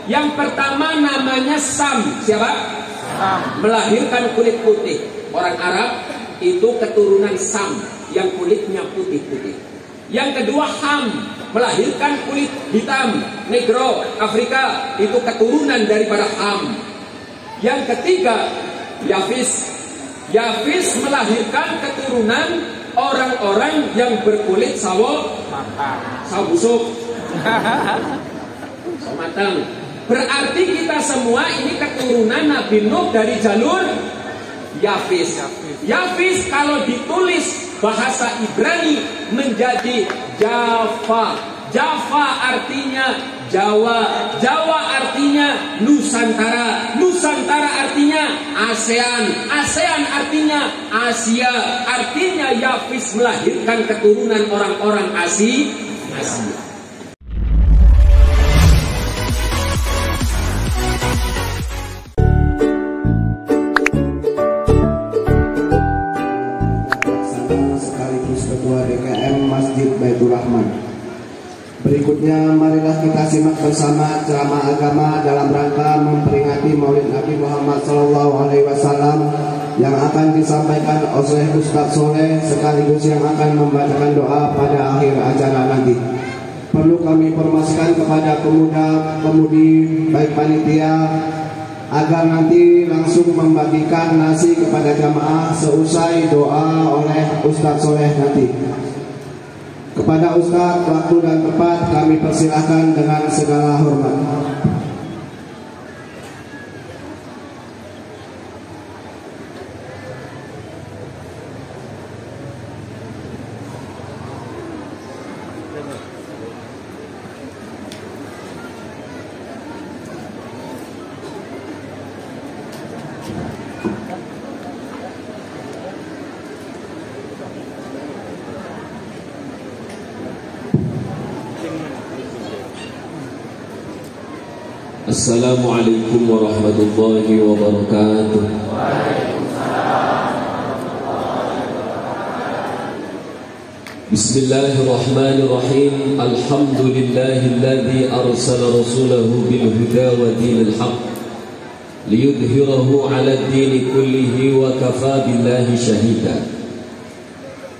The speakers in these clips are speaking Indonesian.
Yang pertama namanya Sam. Siapa? Sam. Melahirkan kulit putih. Orang Arab itu keturunan Sam yang kulitnya putih-putih. Yang kedua Ham, melahirkan kulit hitam, Negro, Afrika, itu keturunan daripada Ham. Yang ketiga Yafis. Yafis melahirkan keturunan orang-orang yang berkulit sawo busuk. Matang. Berarti kita semua ini keturunan Nabi Nuh dari jalur Yafis. Yafis kalau ditulis bahasa Ibrani menjadi Java. Java artinya Jawa. Jawa artinya Nusantara. Nusantara artinya ASEAN. ASEAN artinya Asia. Artinya Yafis melahirkan keturunan orang-orang Asia. Sekaligus Ketua DKM Masjid Baitur Rahman. Berikutnya marilah kita simak bersama ceramah agama dalam rangka memperingati Maulid Nabi Muhammad SAW yang akan disampaikan oleh Ustadz Soleh sekaligus yang akan membacakan doa pada akhir acara nanti. Perlu kami informasikan kepada pemuda-pemudi baik panitia agar nanti langsung membagikan nasi kepada jamaah seusai doa oleh Ustadz Soleh nanti. Kepada Ustadz, waktu dan tempat kami persilahkan dengan segala hormat. Assalamualaikum warahmatullahi wabarakatuh. Bismillahirrahmanirrahim. Alhamdulillahilladzi arsala rasulahu bil huda wa dinil haqq liyudhhirahu 'ala ad-din kullihi wa kafa billahi shahida.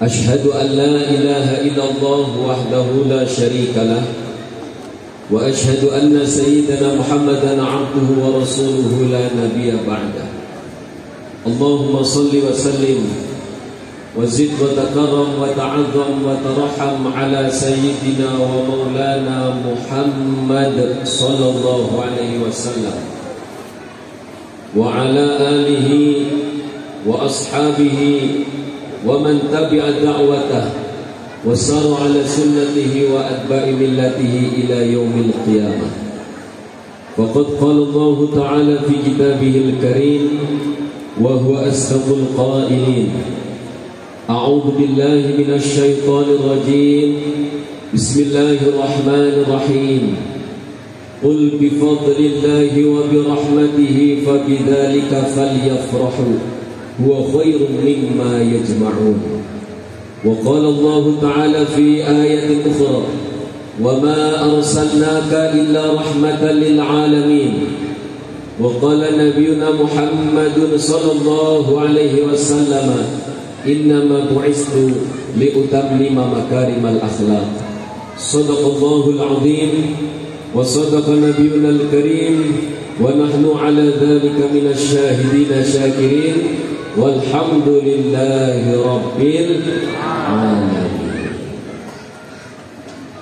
Ashhadu an la ilaha illallah wahdahu la syarika lah wa ashhadu anna sayyidana Muhammadan 'abduhu wa rasuluhu la nabiyya ba'da. Allahumma salli wa sallim wa zid wa takarram wa ta'azzam wa tarahham 'ala sayyidina wa maulana Muhammad sallallahu alaihi wasallam wa 'ala alihi wa ashabihi wa man tabi'a da'watahu وسار على سنته وأتباع ملته إلى يوم القيامة. وقد قال الله تعالى في كتابه الكريم وهو أصدق القائلين: أعوذ بالله من الشيطان الرجيم بسم الله الرحمن الرحيم قل بفضل الله وبرحمته فبذلك فليفرحوا هو خير مما يجمعون. وقال الله تعالى في آية أخرى وما أرسلناك إلا رحمة للعالمين. وقال نبينا محمد صلى الله عليه وسلم إنما بعثت لأتمم مكارم الأخلاق. صدق الله العظيم وصدق نبينا الكريم ونحن على ذلك من الشاهدين الشاكرين walhamdulillahi rabbil alamin.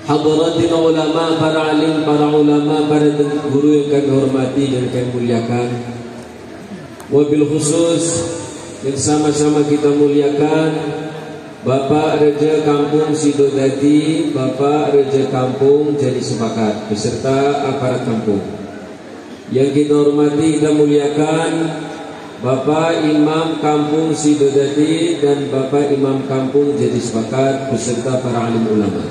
Hadaratin ulama, para alim, para ulama, para guru yang kami hormati dan kami muliakan. Wabil khusus yang sama-sama kita muliakan Bapak Raja Kampung Sidodadi, Bapak Raja Kampung Jadi Sepakat beserta aparat kampung. Yang kita hormati, kita muliakan Bapak Imam Kampung Sidodadi dan Bapak Imam Kampung Jadi Sepakat beserta para alim ulama.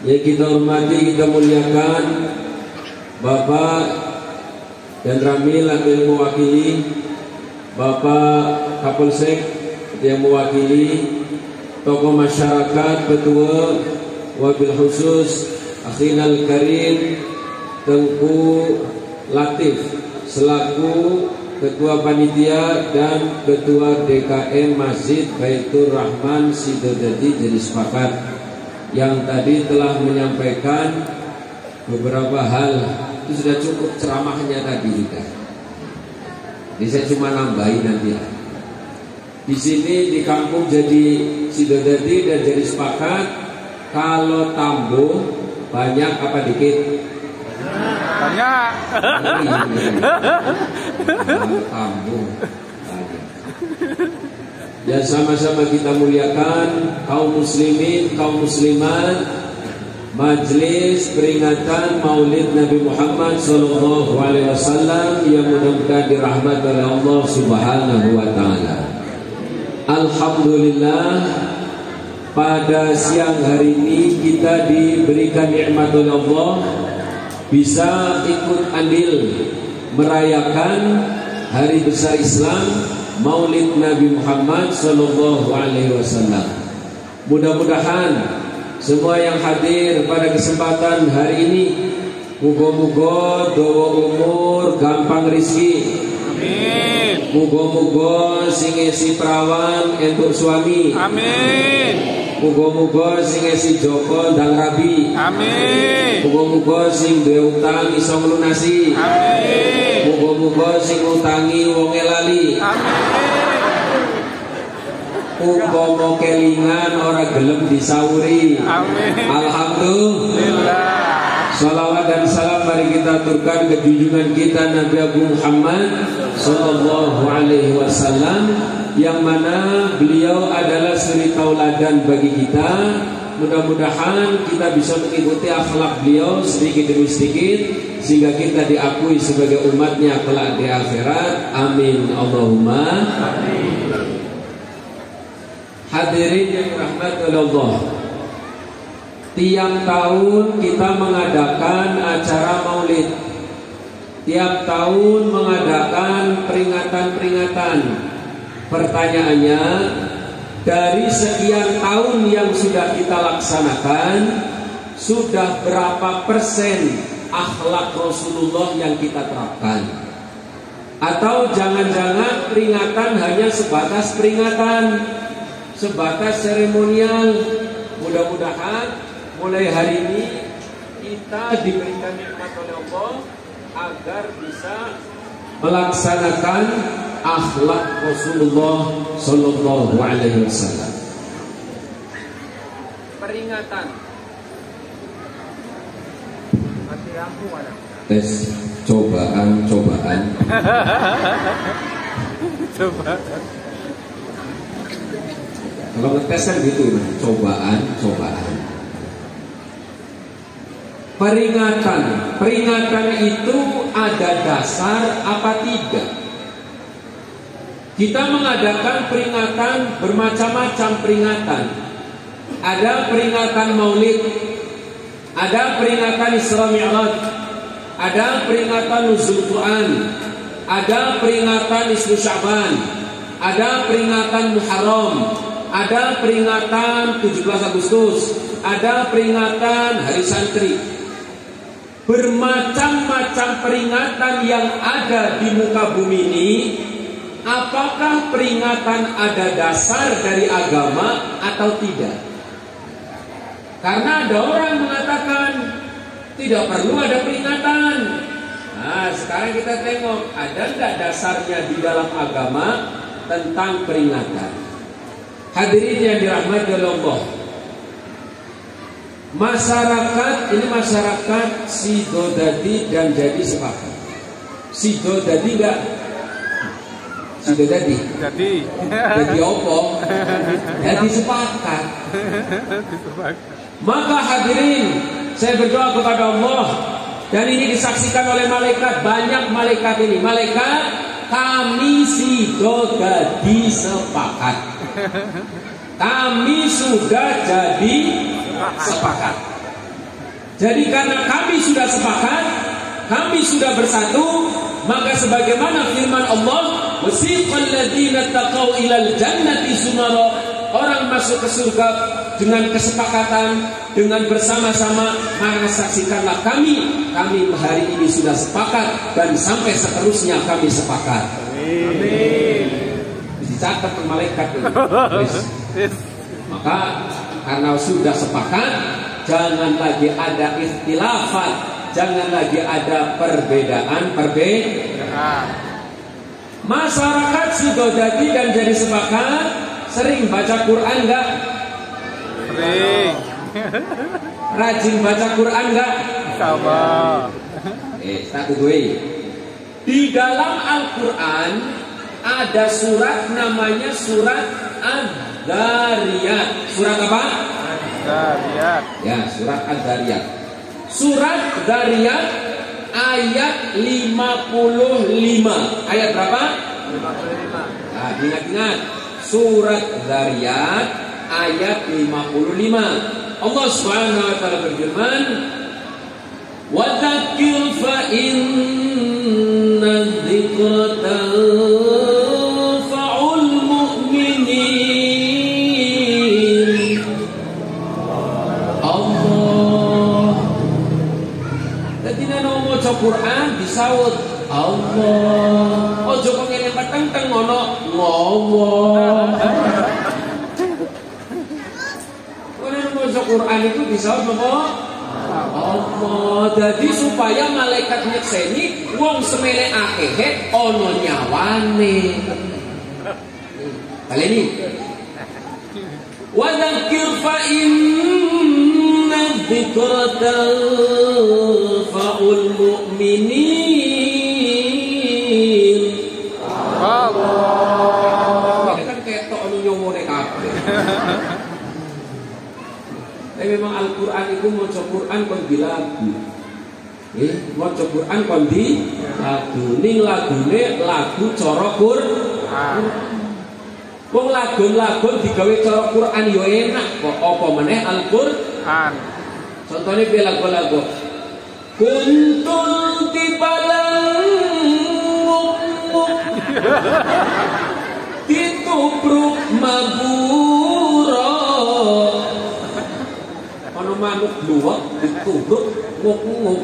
Yang kita hormati, kita muliakan Bapak dan Ramil yang mewakili, Bapak Kapolsek yang mewakili, tokoh masyarakat, ketua, wabil khusus Akhinal Karim Tengku Latif selaku Ketua Panitia dan Ketua DKM Masjid Baitur Rahman Sidodadi jadi sepakat yang tadi telah menyampaikan beberapa hal. Itu sudah cukup ceramahnya tadi juga. Jadi saya cuma nambahin nanti. Di sini di kampung jadi Sidodadi dan jadi sepakat kalau tambuh banyak apa dikit? Banyak. Tambuh banyak. Ya sama-sama kita muliakan kaum muslimin, kaum muslimat, Majelis peringatan Maulid Nabi Muhammad sallallahu alaihi wasallam yang mudah-mudahan dirahmati oleh Allah Subhanahu wa taala. Alhamdulillah pada siang hari ini kita diberikan nikmat oleh Allah bisa ikut andil merayakan hari besar Islam Maulid Nabi Muhammad sallallahu alaihi wasallam. Mudah-mudahan semua yang hadir pada kesempatan hari ini muga-muga dawa umur, gampang rezeki. Amin. Muga-muga sing ngisi perawan entuk suami. Amin. Muga-muga sing ngisi joko ndang rabi. Amin. Muga-muga sing duwe utang iso nglunasi. Amin. Muga-muga sing utangi wonge lali. Amin. Umpama kelingan ora gelem disauri. Amin. Alhamdulillah. Salawat dan salam mari kita aturkan ke junjungan kita Nabi Agung Muhammad sallallahu alaihi wasallam yang mana beliau adalah suri tauladan bagi kita. Mudah-mudahan kita bisa mengikuti akhlak beliau sedikit demi sedikit sehingga kita diakui sebagai umatnya kelak di akhirat. Amin Allahumma amin. Hadirin yang dirahmati oleh Allah, tiap tahun kita mengadakan acara maulid. Tiap tahun mengadakan peringatan-peringatan. Pertanyaannya, dari sekian tahun yang sudah kita laksanakan, sudah berapa persen akhlak Rasulullah yang kita terapkan? Atau jangan-jangan peringatan hanya sebatas peringatan, sebatas seremonial? Mudah-mudahan mulai hari ini kita diberikan nikmat oleh Allah agar bisa melaksanakan akhlak Rasulullah sallallahu alaihi wasallam. Peringatan. Mati lampu mana? Tes cobaan. Coba. Kalau ngetes kan gitu, cobaan. Peringatan itu ada dasar apa tidak? Kita mengadakan peringatan bermacam-macam peringatan. Ada peringatan Maulid, ada peringatan Isra Mi'raj, ada peringatan Nuzul Quran, ada peringatan Nisfu Sya'ban, ada peringatan Muharram, ada peringatan 17 Agustus, ada peringatan Hari Santri. Bermacam-macam peringatan yang ada di muka bumi ini. Apakah peringatan ada dasar dari agama atau tidak? Karena ada orang mengatakan tidak perlu ada peringatan. Nah, sekarang kita tengok ada enggak dasarnya di dalam agama tentang peringatan. Hadirin yang dirahmati oleh Allah, masyarakat Sidodadi dan jadi sepakat. Sidodadi enggak? Sidodadi. Jadi opo? Jadi sepakat. Maka hadirin, saya berdoa kepada Allah dan ini disaksikan oleh malaikat, banyak malaikat ini. Malaikat, kami Sidodadi sepakat. Kami sudah jadi sepakat. Jadi karena kami sudah sepakat, kami sudah bersatu, maka sebagaimana firman Allah, wasiqal ladzina taqaw ilal jannati sumara orang masuk ke surga dengan kesepakatan, dengan bersama-sama, maka saksikanlah kami hari ini sudah sepakat dan sampai seterusnya kami sepakat. Amin. Dicatat malaikat ini. Maka karena sudah sepakat, jangan lagi ada ikhtilafat, jangan lagi ada perbedaan. Masyarakat sudah jadi dan jadi sepakat. Sering baca Quran enggak? Sering. Rajin baca Quran enggak? Sama. Tak gue. Di dalam Al-Quran ada surat namanya surat Ad-Dariyat. Surat apa? Ad-Dariyat. Ya, surat Ad-Dariyat. Surat Dariyat ayat 55. Ayat berapa? 55. Nah, ingat-ingat. Surat Dariyat ayat 55. Allah Subhanahu wa taala berfirman, "Wa dzakir fa inna dzikra tanfa'ul mu'minin." Allah. Dadi nek maca Quran disaut Allah. Ojo kok ngene peteng-teng ngono ngomong. Kalau maca Quran itu disaut apa? Allah. Jadi supaya malaikat nyekseni wong semene akeh ana nyawane. Baleni. Wa dzakir fa inna dzikra tanfa'ul mu'minin. Allah. Ini kan ketok anu nyomone kabeh. Tapi memang Al-Quran itu maca Quran kon di lagu. Maca Quran kon di lagu. Ning lagune lagu cara Quran. Wong lagu-lagu digawe cara Quran yo enak kok apa meneh Al-Quran. Contohnya piye lagu-lagu. Kuntul ditubruk mabura. Ono manuk luwak ditubruk nguk-nguk.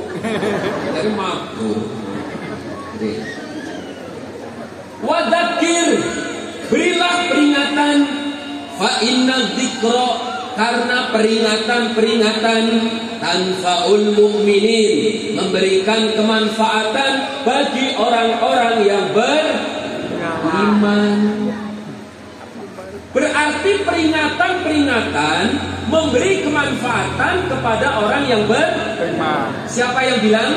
Dari mabur. Wa dzakir, berilah peringatan, fa inna dzikra, karena peringatan tanfa'ul mu'minin, memberikan kemanfaatan bagi orang-orang yang beriman. Berarti peringatan memberi kemanfaatan kepada orang yang beriman. Siapa yang bilang?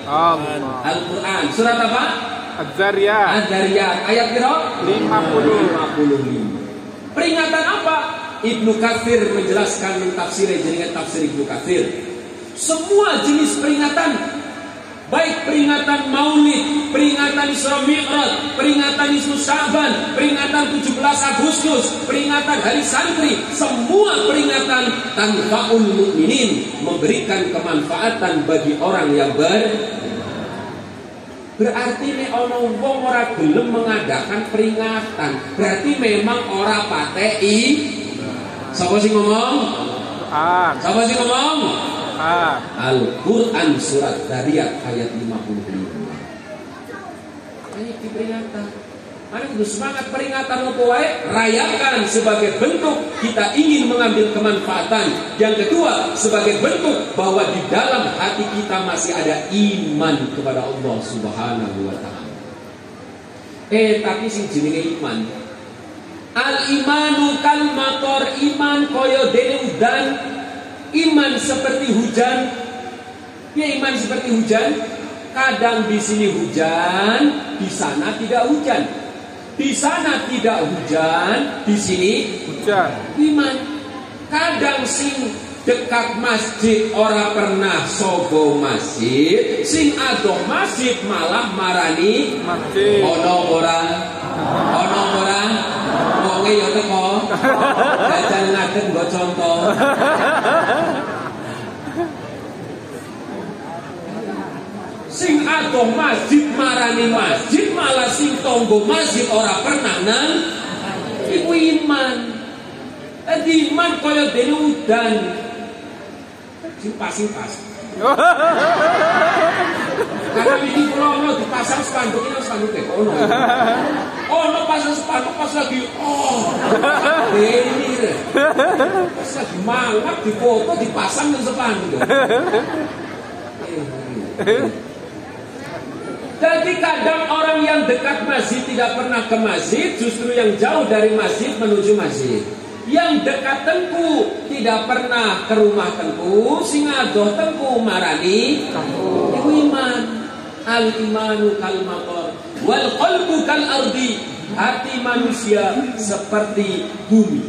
Allah. Al-Quran. Surat apa? Az-Zariyat. Az-Zariyat. Ayat berapa? 55. Peringatan apa? Ibnu Katsir menjelaskan mentafsir dengan tafsir Ibnu Katsir. Semua jenis peringatan, baik peringatan Maulid, peringatan Isra Mi'raj, peringatan Isra Sya'ban, peringatan 17 Agustus, peringatan Hari Santri, semua peringatan tanfa'ul mu'minin, memberikan kemanfaatan bagi orang yang berarti nek ana wong ora gelem mengadakan peringatan, berarti memang ora pateki. Sapa sing ngomong? Sapa sing ngomong? Al-Quran surat Dariyat ayat 55. Ini peringatan. Mari kudu semangat peringatan apa wae, rayakan sebagai bentuk kita ingin mengambil kemanfaatan. Yang kedua, sebagai bentuk bahwa di dalam hati kita masih ada iman kepada Allah Subhanahu wa taala. Tapi sing jenenge iman, al-imanu kal mator, iman kaya dene udan, iman seperti hujan. Ya, iman seperti hujan. Kadang di sini hujan, di sana tidak hujan. Di sana tidak hujan, di sini hujan. Iman. Kadang sing dekat masjid ora pernah sogo masjid, sing adoh masjid malah marani masjid. Ono ora? Wonge ya teko. Jajan ngadeg nggo contoh. Sing adoh masjid marani masjid, malah sing tonggo masjid ora pernah nang iku iman. Dadi iman kaya dene udan. Pas. Karena ini kalau dipasang spanduk ini spanduk kono. Pasang spanduk pas lagi ini pas lagi mangap di foto dipasang di spanduk. Jadi kadang orang yang dekat masjid tidak pernah ke masjid, justru yang jauh dari masjid menuju masjid. Yang dekat tengku tidak pernah ke rumah tengku, sing adoh tengku marani iku iman. Al imanu kal matar wal qalbu kal ardi. Hati manusia seperti bumi.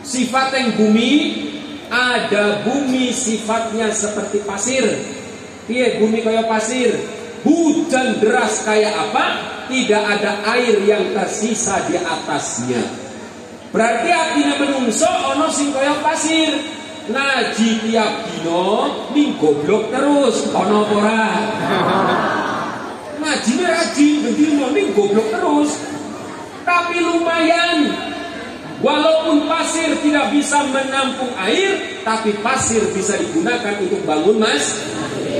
Sifat yang bumi, ada bumi sifatnya seperti pasir. Piye bumi kaya pasir? Hujan deras kayak apa? Tidak ada air yang tersisa di atasnya. Berarti artinya menungso ono sing kaya pasir. Ngaji tiap dino ning goblok terus ono apa ora? Ngajine rajin dino ning goblok terus. Tapi lumayan. Walaupun pasir tidak bisa menampung air, tapi pasir bisa digunakan untuk bangun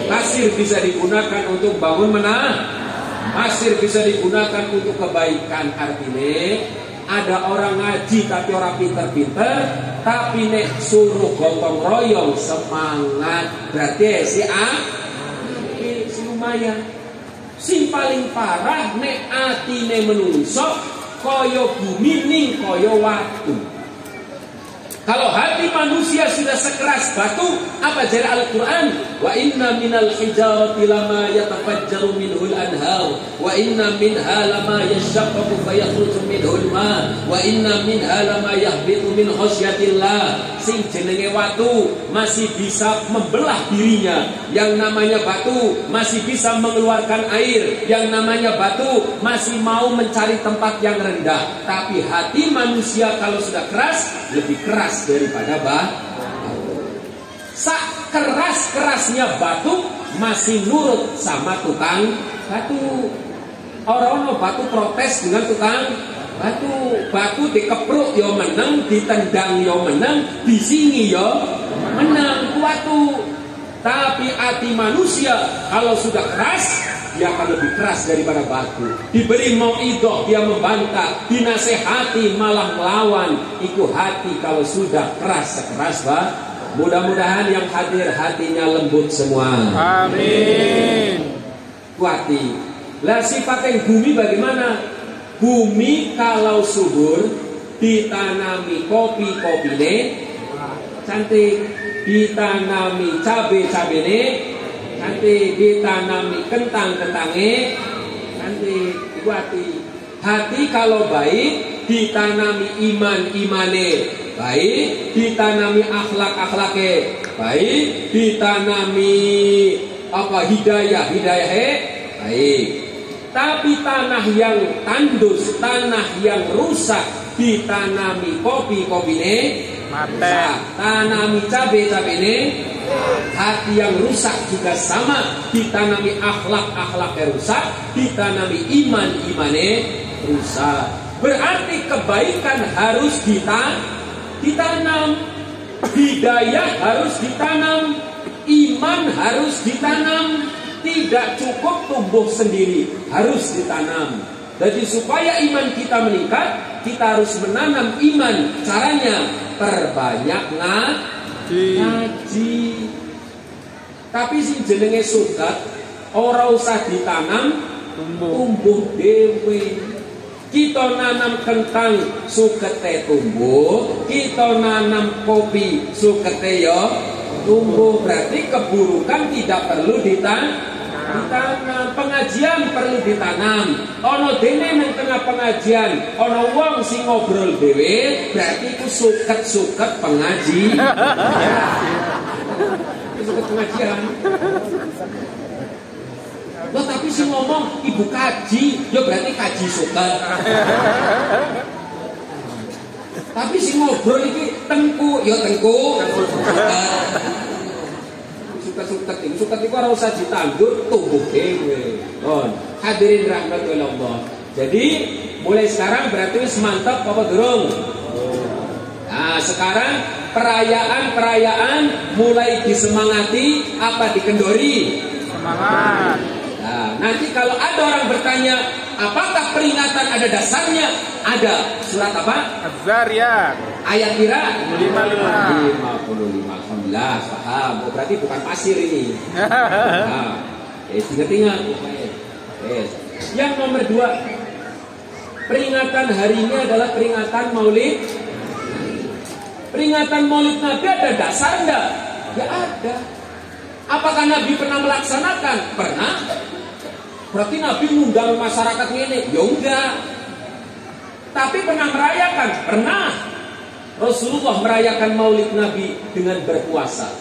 pasir bisa digunakan untuk bangun pasir bisa digunakan untuk kebaikan. Artinya ada orang ngaji tapi orang pinter-pinter, tapi nek suruh gotong royong semangat, berarti si lumayan. Sing paling parah nek atine menungso kaya bumi ning kaya watu. Kalau hati manusia sudah sekeras batu, apa jari Al-Quran? Wa inna minal hijarati lama yatafajjaru minhul anhar, wa inna minha lama yashaqqaqu fayakhruju minhul ma, wa inna minha lama yahbitu min khasyatillah. Sing jenenge watu masih bisa membelah dirinya. Yang namanya batu masih bisa mengeluarkan air. Yang namanya batu masih mau mencari tempat yang rendah. Tapi hati manusia kalau sudah keras, lebih keras daripada batu. Sak keras-kerasnya batu masih nurut sama tukang batu. Orang batu protes dengan tukang batu dikepruk yo menang, ditendang yo menang, disingi yo menang batu. Tapi hati manusia kalau sudah keras, dia akan lebih keras daripada batu. Diberi mauidhah dia membantah, dinasehati malah melawan. Itu hati kalau sudah keras sekeras batu. Mudah-mudahan yang hadir hatinya lembut semua. Amin. Kuati. Lah sifat yang bumi bagaimana? Bumi kalau subur ditanami kopi-kopine cantik, ditanami cabe-cabene cantik, ditanami kentang-kentange cantik. Kuati. Hati kalau baik ditanami iman-imane baik, ditanami akhlak-akhlake baik, ditanami hidayah-hidayah baik. Tapi tanah yang tandus, tanah yang rusak ditanami kopi-kopine mate, tanami cabe-cabene. Hati yang rusak juga sama, ditanami akhlak-akhlaknya rusak, ditanami iman-imane rusak. Berarti kebaikan harus ditanam, hidayah harus ditanam, iman harus ditanam. Tidak cukup tumbuh sendiri, harus ditanam. Jadi supaya iman kita meningkat, kita harus menanam iman. Caranya perbanyak ngaji. Tapi sing jenenge sukat ora usah ditanam, tumbuh dewe. Kita nanam kentang sukete tumbuh, kita nanam kopi sukete yo tumbuh. Berarti keburukan tidak perlu ditanam. Pengajian perlu ditanam. Ono dene nang tengah pengajian ono wong sing ngobrol dhewe, berarti itu suket-suket pengaji. Suket pengajian. Loh, tapi sing ngomong ibu kaji, ya berarti kaji suket. Tapi sing ngobrol iki tengku, ya tengku. Suket itu ora usah ditandur, tumbuh dhewe. Hadirin rahmat Allah. Jadi mulai sekarang berarti wis mantap apa durung? Nah, sekarang perayaan mulai disemangati apa dikendori? Semangat. Nah, nanti kalau ada orang bertanya, apakah peringatan ada dasarnya? Ada. Surat apa? Az-Zariyat. Ayat kira 55. Alhamdulillah, paham. Oh, berarti bukan pasir ini. Nah, ingat-ingat. Yang nomor 2, peringatan hari ini adalah peringatan Maulid. Peringatan Maulid Nabi ada dasar enggak? Ya ada. Apakah Nabi pernah melaksanakan? Pernah. Berarti Nabi mengundang masyarakat ini? Ya enggak. Tapi pernah merayakan? Pernah. Rasulullah merayakan Maulid Nabi dengan berpuasa.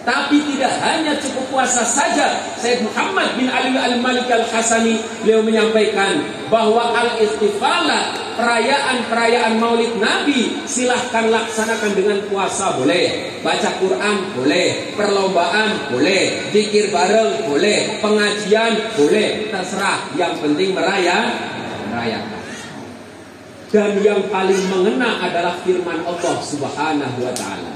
Tapi tidak hanya cukup puasa saja. Sayyid Muhammad bin Ali al-Malik al-Hasani beliau menyampaikan bahwa al-istifalah, perayaan Maulid Nabi, silahkan laksanakan dengan puasa boleh, baca Quran boleh, perlombaan boleh, zikir bareng boleh, pengajian boleh, terserah. Yang penting merayakan. Dan yang paling mengena adalah firman Allah Subhanahu wa taala.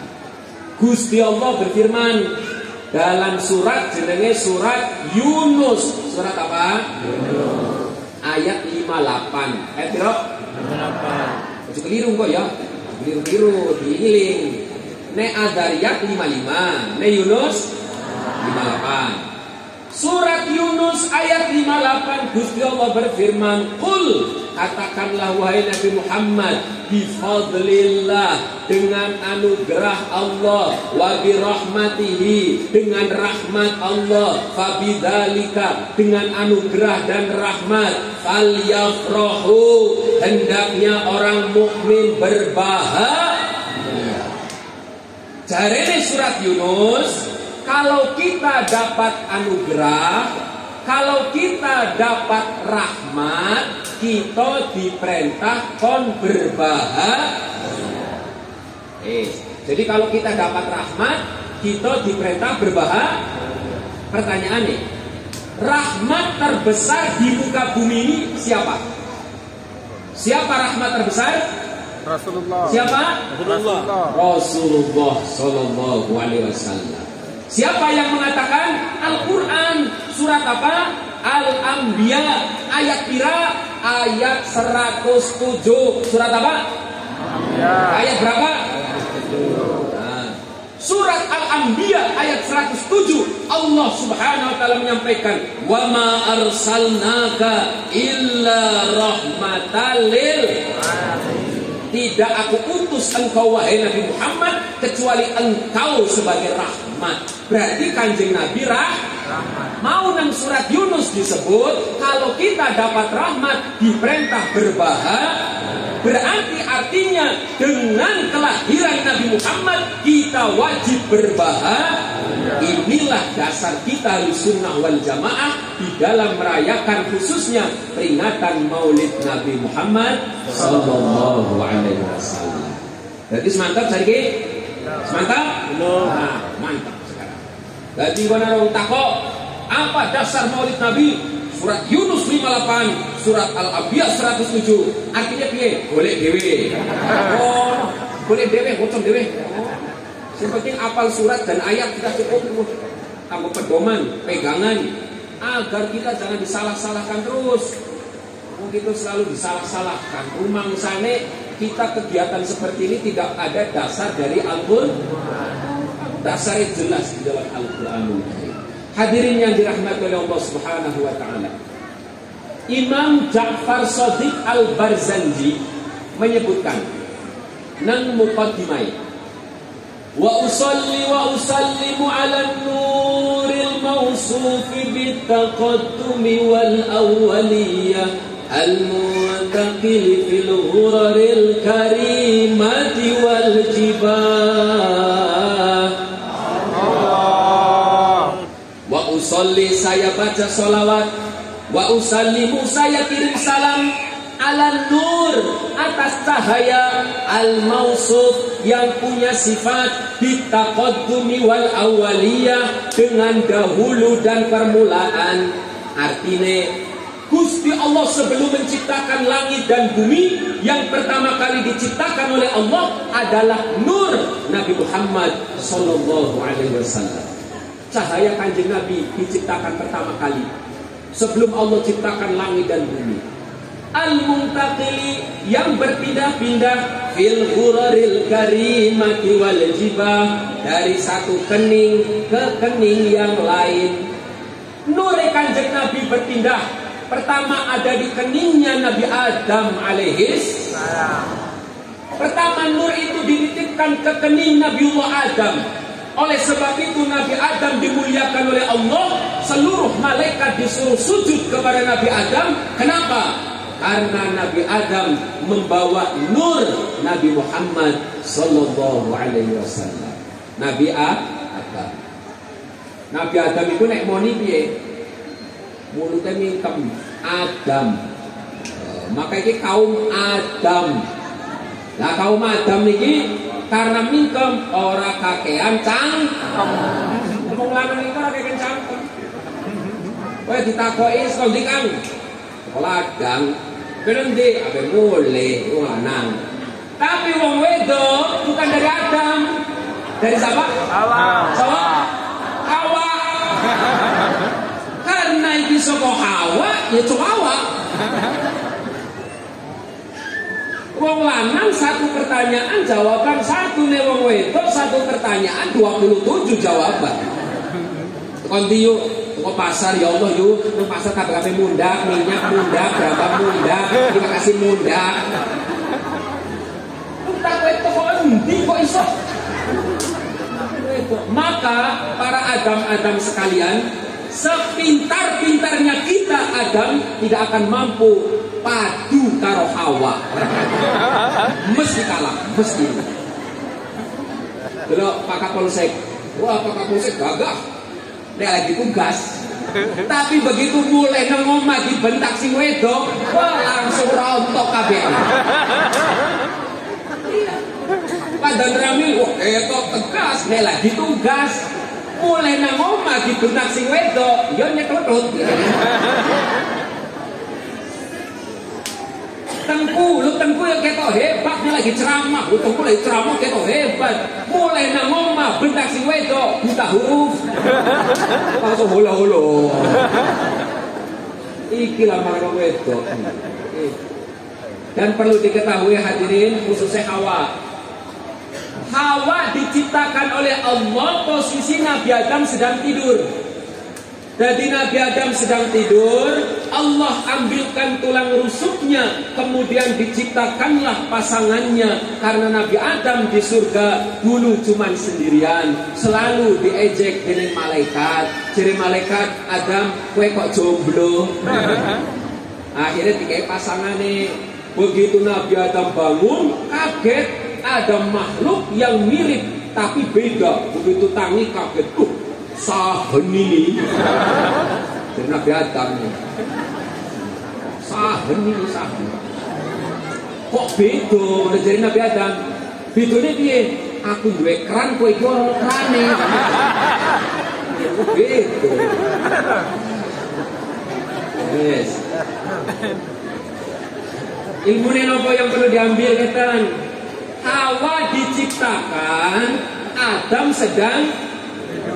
Gusti Allah berfirman dalam surat jenenge surat Yunus. Surat apa? Yunus. Ayat 58. Ayat berapa? 58. Ojo keliru kok ya. Keliru diiling. Ne Adzariyat 55, ne Yunus 58. Surat Yunus ayat 58 Gusti Allah berfirman, "Qul," katakanlah wahai Nabi Muhammad, "Bifadlillah," dengan anugerah Allah, "wa birahmatihi," dengan rahmat Allah, "fabidzalika," dengan anugerah dan rahmat, "falyafrahu," hendaknya orang mukmin berbahagia. Jarene surat Yunus, kalau kita dapat anugerah, kalau kita dapat rahmat, kita diperintah kon berbahagia. Jadi kalau kita dapat rahmat, kita diperintah berbahagia. Pertanyaannya, rahmat terbesar di muka bumi ini siapa? Siapa rahmat terbesar? Rasulullah. Siapa? Rasulullah Sallallahu Alaihi Wasallam. Siapa yang mengatakan? Al-Quran. Surat apa? Al-Anbiya. Ayat pira? Ayat 107. Surat apa? Ayat berapa? Nah, surat Al-Anbiya ayat 107. Allah Subhanahu wa taala menyampaikan, "Wa ma arsalnaka illa rahmatan lil alamin." Tidak aku utus engkau wahai Nabi Muhammad kecuali engkau sebagai rahmat. Berarti kanjeng Nabi rahmat. Mau nang surat Yunus disebut kalau kita dapat rahmat diperintah berbahagia. Berarti artinya dengan kelahiran Nabi Muhammad kita wajib berbahagia. Inilah dasar kita Ahlussunnah wal Jamaah di dalam merayakan khususnya peringatan Maulid Nabi Muhammad Sallallahu Alaihi Wasallam. Jadi semantap cari semantap? Nah, mantap sekarang. Jadi benar takok apa dasar Maulid Nabi? Surat Yunus 58, surat Al-Anbiya 107. Artinya piye? Golek dhewe. Oh, golek dhewe, bocor dhewe. Yang penting apal surat dan ayat kita cukup kanggo pedoman, pegangan agar kita jangan disalah-salahkan terus. Kita selalu disalah-salahkan. Rumangsane kita kegiatan seperti ini tidak ada dasar dari Al-Qur'an. Dasarnya jelas di dalam Al-Qur'anul Karim. Hadirin yang dirahmati oleh Allah Subhanahu wa taala. Imam Ja'far Shadiq Al-Barzanji menyebutkan nang muqaddimah, "Wa usalli wa usallimu 'ala an-nuril mawsufi bit-taqaddumi wal awwaliyah al-mu'taqil fil ghuraril karimati wal jibah." Wa usolli, saya baca solawat, wa usallimu, saya kirim salam, ala nur, atas cahaya, al mausuf, yang punya sifat bitaqaddumi wal awaliyah, dengan dahulu dan permulaan. Artinya Gusti Allah sebelum menciptakan langit dan bumi, yang pertama kali diciptakan oleh Allah adalah nur Nabi Muhammad sallallahu alaihi wasallam. Cahaya Kanjeng Nabi diciptakan pertama kali sebelum Allah ciptakan langit dan bumi. Al-Muntaqili, yang berpindah-pindah, fil ghuraril karimati wal jibah, dari satu kening ke kening yang lain. Nur Kanjeng Nabi berpindah. Pertama ada di keningnya Nabi Adam alaihis. Pertama nur itu dititipkan ke kening Nabiullah Adam. Oleh sebab itu Nabi Adam dimuliakan oleh Allah. Seluruh malaikat disuruh sujud kepada Nabi Adam. Kenapa? Karena Nabi Adam membawa nur Nabi Muhammad sallallahu alaihi wasallam. Nabi Adam. Nabi Adam itu nek moni piye? Mulutnya mingkem Adam. Maka ini kaum Adam. Nah kaum Adam ini karena mingkem ora kakean cangkem. Ngomong lanang itu ora kakean cangkem. Kowe ditakoki saka ndi Kang? Ladang. Ben ndi? Ape mulai wong lanang. Tapi wong wedok bukan dari Adam. Dari siapa? Hawa. Siapa? Hawa. Karena itu saka Hawa, ya Hawa. Wong lanang satu pertanyaan jawaban satu, nih wong wedok satu pertanyaan 27 jawaban. Kon diu ke pasar ya Allah yuk, ke pasar kabeh mundak, minyak mundak, berapa mundak, terima kasih mundak. Tak wedok kok endi kok iso? Maka para Adam-Adam sekalian, sepintar-pintarnya kita Adam tidak akan mampu padu karo Hawa. Mesti kalah, mesti. Delok Pak Kapolsek. Wah, Pak Kapolsek gagah. Dia lagi tugas. Tapi begitu mulai nang omah dibentak sing wedok, wah langsung rontok kabeh. Padan Ramil, wah ketok tegas, dia lagi tugas. Mulai nang omah dibentak sing wedok, yo nyekletut. Tengku yang ketok hebat, dia lagi ceramah, tengku lagi ceramah ketok hebat. Mulai nang omah bentak sing wedok, buta huruf. Langsung holo-holo. Iki lamaran wedok. Dan perlu diketahui hadirin, khususnya Hawa. Hawa diciptakan oleh Allah, posisi Nabi Adam sedang tidur. Jadi Nabi Adam sedang tidur, Allah ambilkan tulang rusuknya, kemudian diciptakanlah pasangannya. Karena Nabi Adam di surga dulu cuman sendirian, selalu diejek dengan malaikat. Jadi malaikat, Adam, kowe kok jomblo? Akhirnya dikai pasangannya. Begitu Nabi Adam bangun, kaget. Ada makhluk yang mirip tapi beda. Begitu tangi kaget, sahen ini dari Nabi Adam. Sahen ini sahen. Kok beda dari Nabi Adam? Bedanya piye? Aku duwe keran, kowe iki ora kerane. Beda. Yes. Ilmu nopo yang perlu diambil ketan? Hawa diciptakan, Adam sedang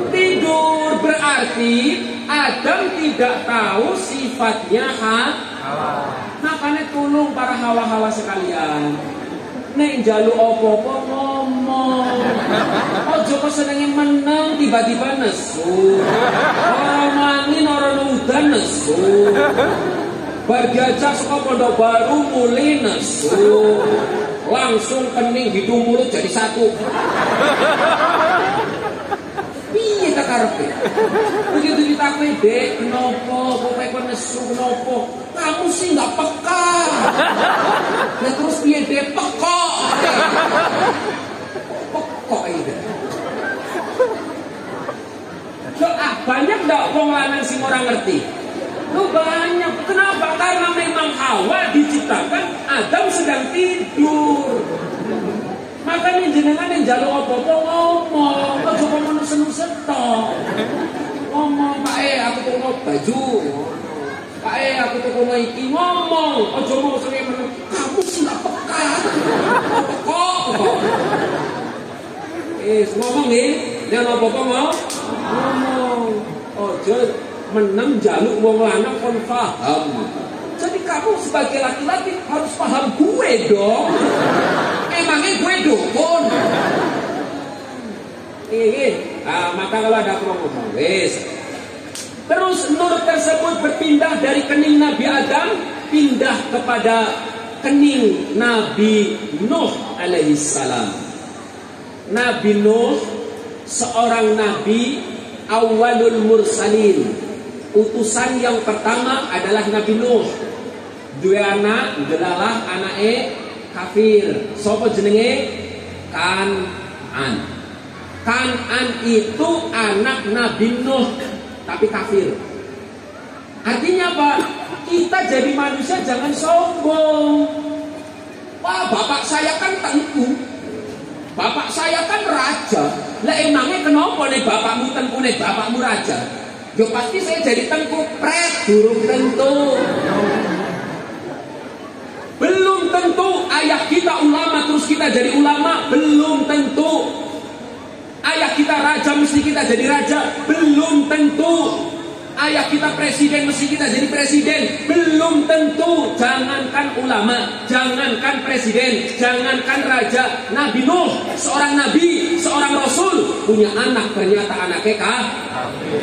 tidur. Berarti Adam tidak tahu sifatnya Hawa. Makanya tolong para hawa-hawa sekalian, nek njaluk apa-apa ngomong. Ojo kok senenge meneng tiba-tiba nesu. Ora mangin ora udan nesu. Bar diajak saka pondok baru mulai nesu. Langsung kening hidung mulut jadi satu. Piye tak karepe? Begitu ditakoki, "Dek, kenapa kok kowe nesu kenapa?" Kamu sih nggak peka. Lah terus piye, Dek? Pekok. Pekok iki. Banyak ndak wong lanang sing ora ngerti? Lu banyak. Kenapa? Karena memang Hawa diciptakan, Adam sedang tidur. Makanya jenengan yang njaluk apa-apa ngomong, aja kok menus-nus tok. Ngomong, "Pak aku tuku baju." "Pak aku tuku ojo mau sering meneng. Kamu sudah peka. Kok. Ngomong nggih, nek apa-apa ngomong. Ojo meneng jaluk wong lanang kon paham. Jadi kamu sebagai laki-laki harus paham gue dong. Emangnya gue dukun. Maka kalau ada ngomong, wes. Terus nur tersebut berpindah dari kening Nabi Adam pindah kepada kening Nabi Nuh alaihissalam. Nabi Nuh seorang nabi awalul mursalin. Utusan yang pertama adalah Nabi Nuh. Dua anak adalah anake kafir. Sopo jenenge? Kan'an. Kan'an itu anak Nabi Nuh tapi kafir. Artinya apa? Kita jadi manusia jangan sombong. Wah, bapak saya kan tengku. Bapak saya kan raja. Lah emangnya kenapa nih bapakmu tengku nih bapakmu raja? Yo pasti saya jadi tengku pret, durung tentu. Belum tentu ayah kita ulama terus kita jadi ulama, belum tentu. Ayah kita raja mesti kita jadi raja, belum tentu. Ayah kita presiden mesti kita jadi presiden, belum tentu. Jangankan ulama, jangankan presiden, jangankan raja. Nabi Nuh, seorang nabi, seorang rasul, punya anak ternyata anaknya kafir.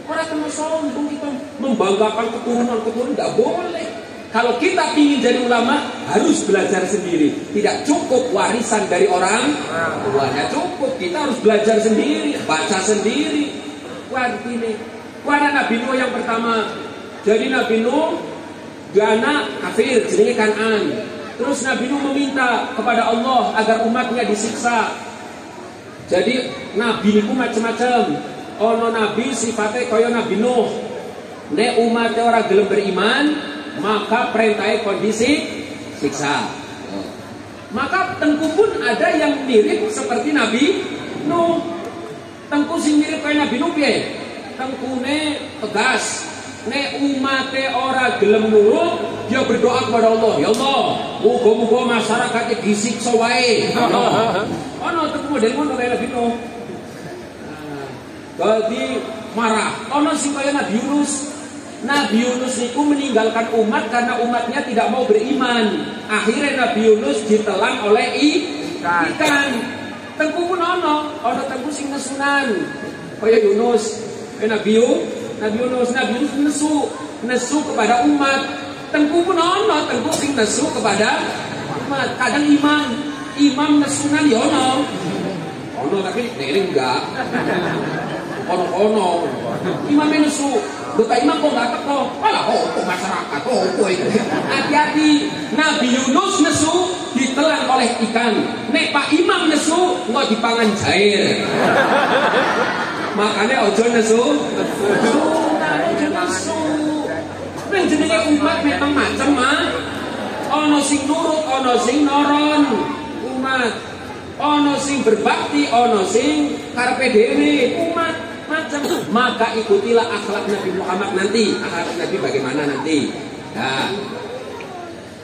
Orang kena sombong kita membanggakan keturunan tidak boleh. Kalau kita ingin jadi ulama harus belajar sendiri. Tidak cukup warisan dari orang tuanya, cukup kita harus belajar sendiri, baca sendiri. Kuara Nabi Nuh yang pertama. Jadi Nabi Nuh dia anak kafir, jenenge Kan'an. Terus Nabi Nuh meminta kepada Allah agar umatnya disiksa. Jadi Nabi niku macam-macam. Ono Nabi sifatnya kaya Nabi Nuh. Nek umatnya orang gelem beriman, maka perintahnya kondisi siksa. Maka tengku pun ada yang mirip seperti Nabi Nuh. Tengku sing mirip kayak Nabi Nuh piye? Tengkune tegas. Nek umate ora gelem nurut, dia berdoa kepada Allah, ya Allah, muga-muga masyarakatnya disiksa wae. Ono tengku model ngono kayak Nabi Nuh. Jadi marah. Ono sing kaya Nabi Yunus. Nabi Yunus itu meninggalkan umat karena umatnya tidak mau beriman. Akhirnya Nabi Yunus ditelan oleh ikan. Tengku pun ono tengku sing nesunan. Kaya Yunus, Nabi Yunus nesu kepada umat. Tengku pun ono tengku sing nesu kepada umat. Kadang imam nesunan ya ono tapi ini enggak. Ono imamnya nesu. Bukan imam kok nggak teko, malah masyarakat, itu. Hati-hati, Nabi Yunus nesu ditelan oleh ikan. Nek Pak Imam nesu nggak dipangan jair. Makanya ojo nesu. Neng jenenge umat memang macam ono sing nurut, ono sing noron umat, ono sing berbakti, ono sing karepe dhewe umat. Maka ikutilah akhlak Nabi Muhammad nanti. Akhlak Nabi bagaimana nanti. Nah.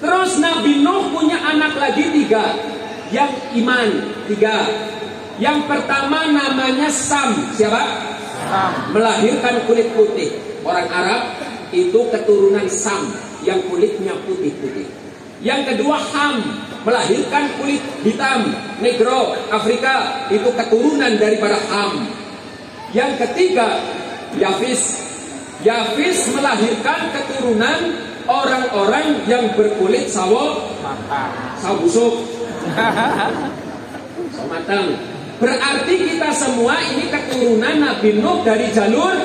Terus Nabi Nuh punya anak lagi 3 yang iman 3. Yang pertama namanya Sam. Siapa? Sam. Melahirkan kulit putih. Orang Arab itu keturunan Sam yang kulitnya putih-putih. Yang kedua Ham, melahirkan kulit hitam, Negro, Afrika, itu keturunan daripada Ham. Yang ketiga, Yafis melahirkan keturunan orang-orang yang berkulit sawo busuk, sawo matang. Berarti kita semua ini keturunan Nabi Nuh dari jalur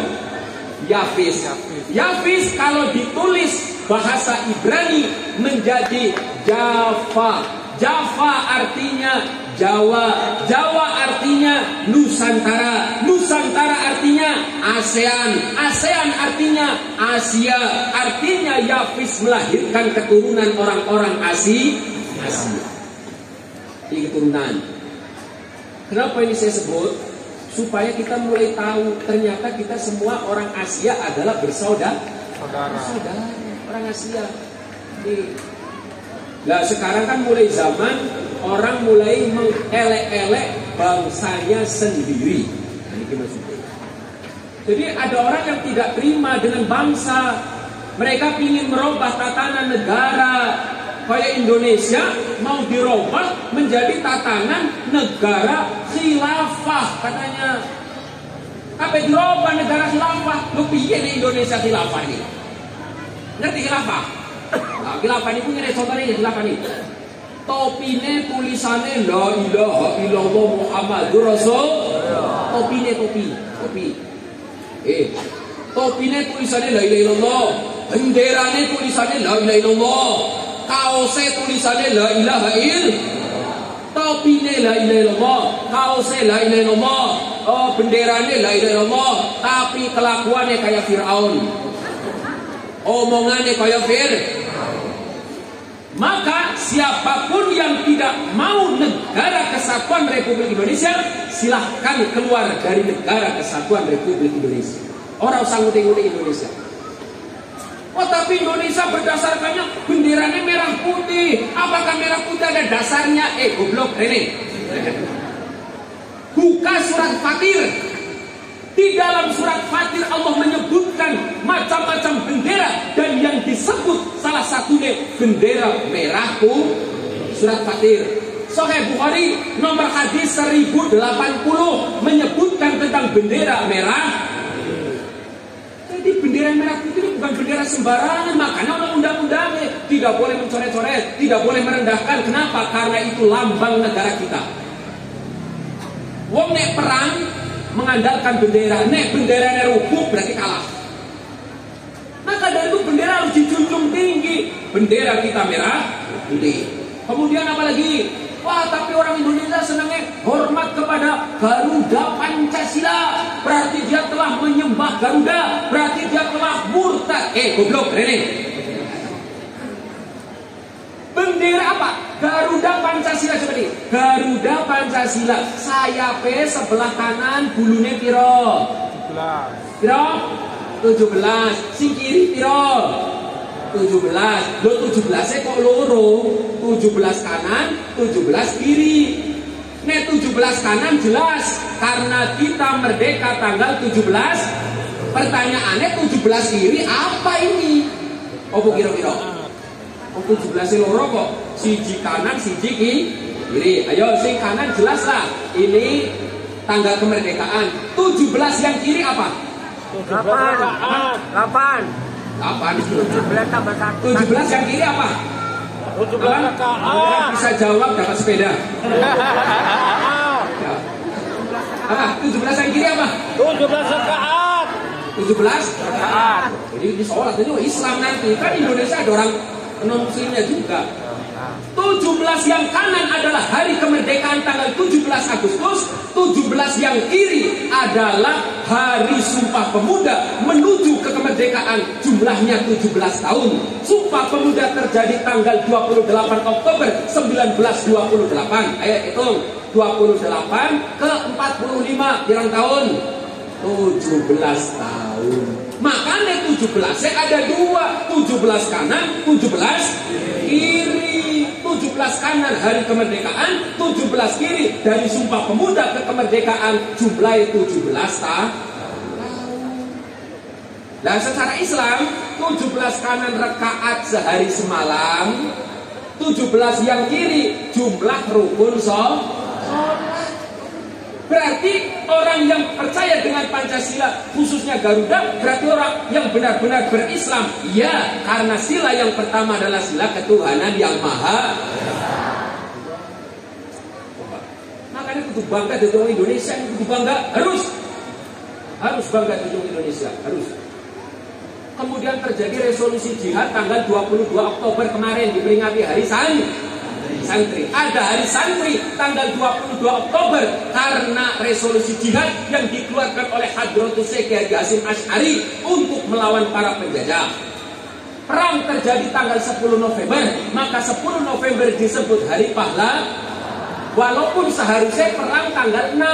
Yafis. Yafis kalau ditulis bahasa Ibrani menjadi Java. Java artinya Jawa. Jawa artinya Nusantara. Nusantara artinya ASEAN. ASEAN artinya Asia. Artinya Yafis melahirkan keturunan orang-orang Asia. Ini keturunan. Kenapa ini saya sebut? Supaya kita mulai tahu ternyata kita semua orang Asia adalah bersaudara. Orang Asia. Nah sekarang kan mulai zaman orang mulai mengelek-elek bangsanya sendiri. Nah, ini maksudnya. Jadi ada orang yang tidak terima dengan bangsa. Mereka ingin merubah tatanan negara. Kayak Indonesia mau dirubah menjadi tatanan negara khilafah katanya. Apa dirubah negara khilafah? Lu piye di Indonesia khilafah ini? Ngerti khilafah? Nah, khilafah ini punya contohnya khilafah ini. Topine tulisannya la ilaha illallah Muhammadur Rasul. Topine topi. Topine tulisannya la ilaha illallah. Benderane tulisannya la ilaha illallah. Kaosnya tulisannya la ilaha illallah. Topine la ilaha illallah. Kaosnya la ilaha illallah. Benderane la ilaha illallah. Tapi kelakuannya kayak Fir'aun. Omongannya kayak Maka siapapun yang tidak mau negara kesatuan Republik Indonesia, silahkan keluar dari negara kesatuan Republik Indonesia. Orang usah nguting-nguting Indonesia. Oh tapi Indonesia berdasarkannya benderanya merah putih. Apakah merah putih ada dasarnya? Goblok Rene. Buka surat Fatir. Di dalam surat Fatir Allah menyebutkan macam-macam bendera dan yang disebut salah satunya bendera merah putih. Surat Fatir. Sahih Bukhari nomor hadis 1080 menyebutkan tentang bendera merah. Jadi bendera merah putih itu bukan bendera sembarangan. Makanya orang undang-undangnya tidak boleh mencoret-coret, tidak boleh merendahkan. Kenapa? Karena itu lambang negara kita. Wong nek perang mengandalkan bendera, nek benderanya rubuh berarti kalah. Maka dari itu bendera harus dijunjung tinggi. Bendera kita merah putih. Kemudian apa lagi? Wah tapi orang Indonesia senangnya hormat kepada Garuda Pancasila. Berarti dia telah menyembah Garuda. Berarti dia telah murtad. Goblok Rene. Bendera apa? Garuda Pancasila seperti Garuda Pancasila. Sayapnya sebelah kanan, bulunya piro? 17. 17. Sing kiri piro? 17. Lo 17-nya kok loro? 17 kanan, 17 kiri. Nek 17 kanan jelas karena kita merdeka tanggal 17. Pertanyaannya 17 kiri apa ini? Apa kira-kira? 17 loro kok, siji kanan, siji kiri. Ayo sing kanan jelas lah. Ini tanggal kemerdekaan. 17 yang kiri apa? 8. 17 yang kiri apa? 17 rakaat. Bisa jawab dapat sepeda. Apa? 17 yang kiri apa? 17 rakaat. 17 rakaat. Jadi di sholat itu Islam nanti kan Indonesia ada orang non-muslimnya juga. 17 yang kanan adalah hari kemerdekaan tanggal 17 Agustus. 17 yang kiri adalah hari Sumpah Pemuda menuju ke kemerdekaan, jumlahnya 17 tahun. Sumpah Pemuda terjadi tanggal 28 Oktober 1928. Ayo hitung 28 ke 45 pirang tahun? 17 tahun. Makanya 17 ada dua, 17 kanan, 17 kiri. 17 kanan hari kemerdekaan, 17 kiri dari Sumpah Pemuda ke kemerdekaan, jumlahnya 17 tahun. Nah secara Islam 17 kanan rakaat sehari semalam, 17 yang kiri jumlah rukun sholat. Berarti orang yang percaya dengan Pancasila, khususnya Garuda, berarti orang yang benar-benar berislam. Ya, karena sila yang pertama adalah sila ketuhanan yang maha. Makanya kudu bangga dengan Indonesia, kudu bangga, harus bangga dengan Indonesia, harus. Kemudian terjadi resolusi jihad tanggal 22 Oktober kemarin diperingati Hari Santri. Ada Hari Santri tanggal 22 Oktober karena resolusi jihad yang dikeluarkan oleh Hadratus Syekh Kiai Hasyim Asy'ari untuk melawan para penjajah. Perang terjadi tanggal 10 November, maka 10 November disebut Hari Pahlawan. Walaupun seharusnya perang tanggal 6.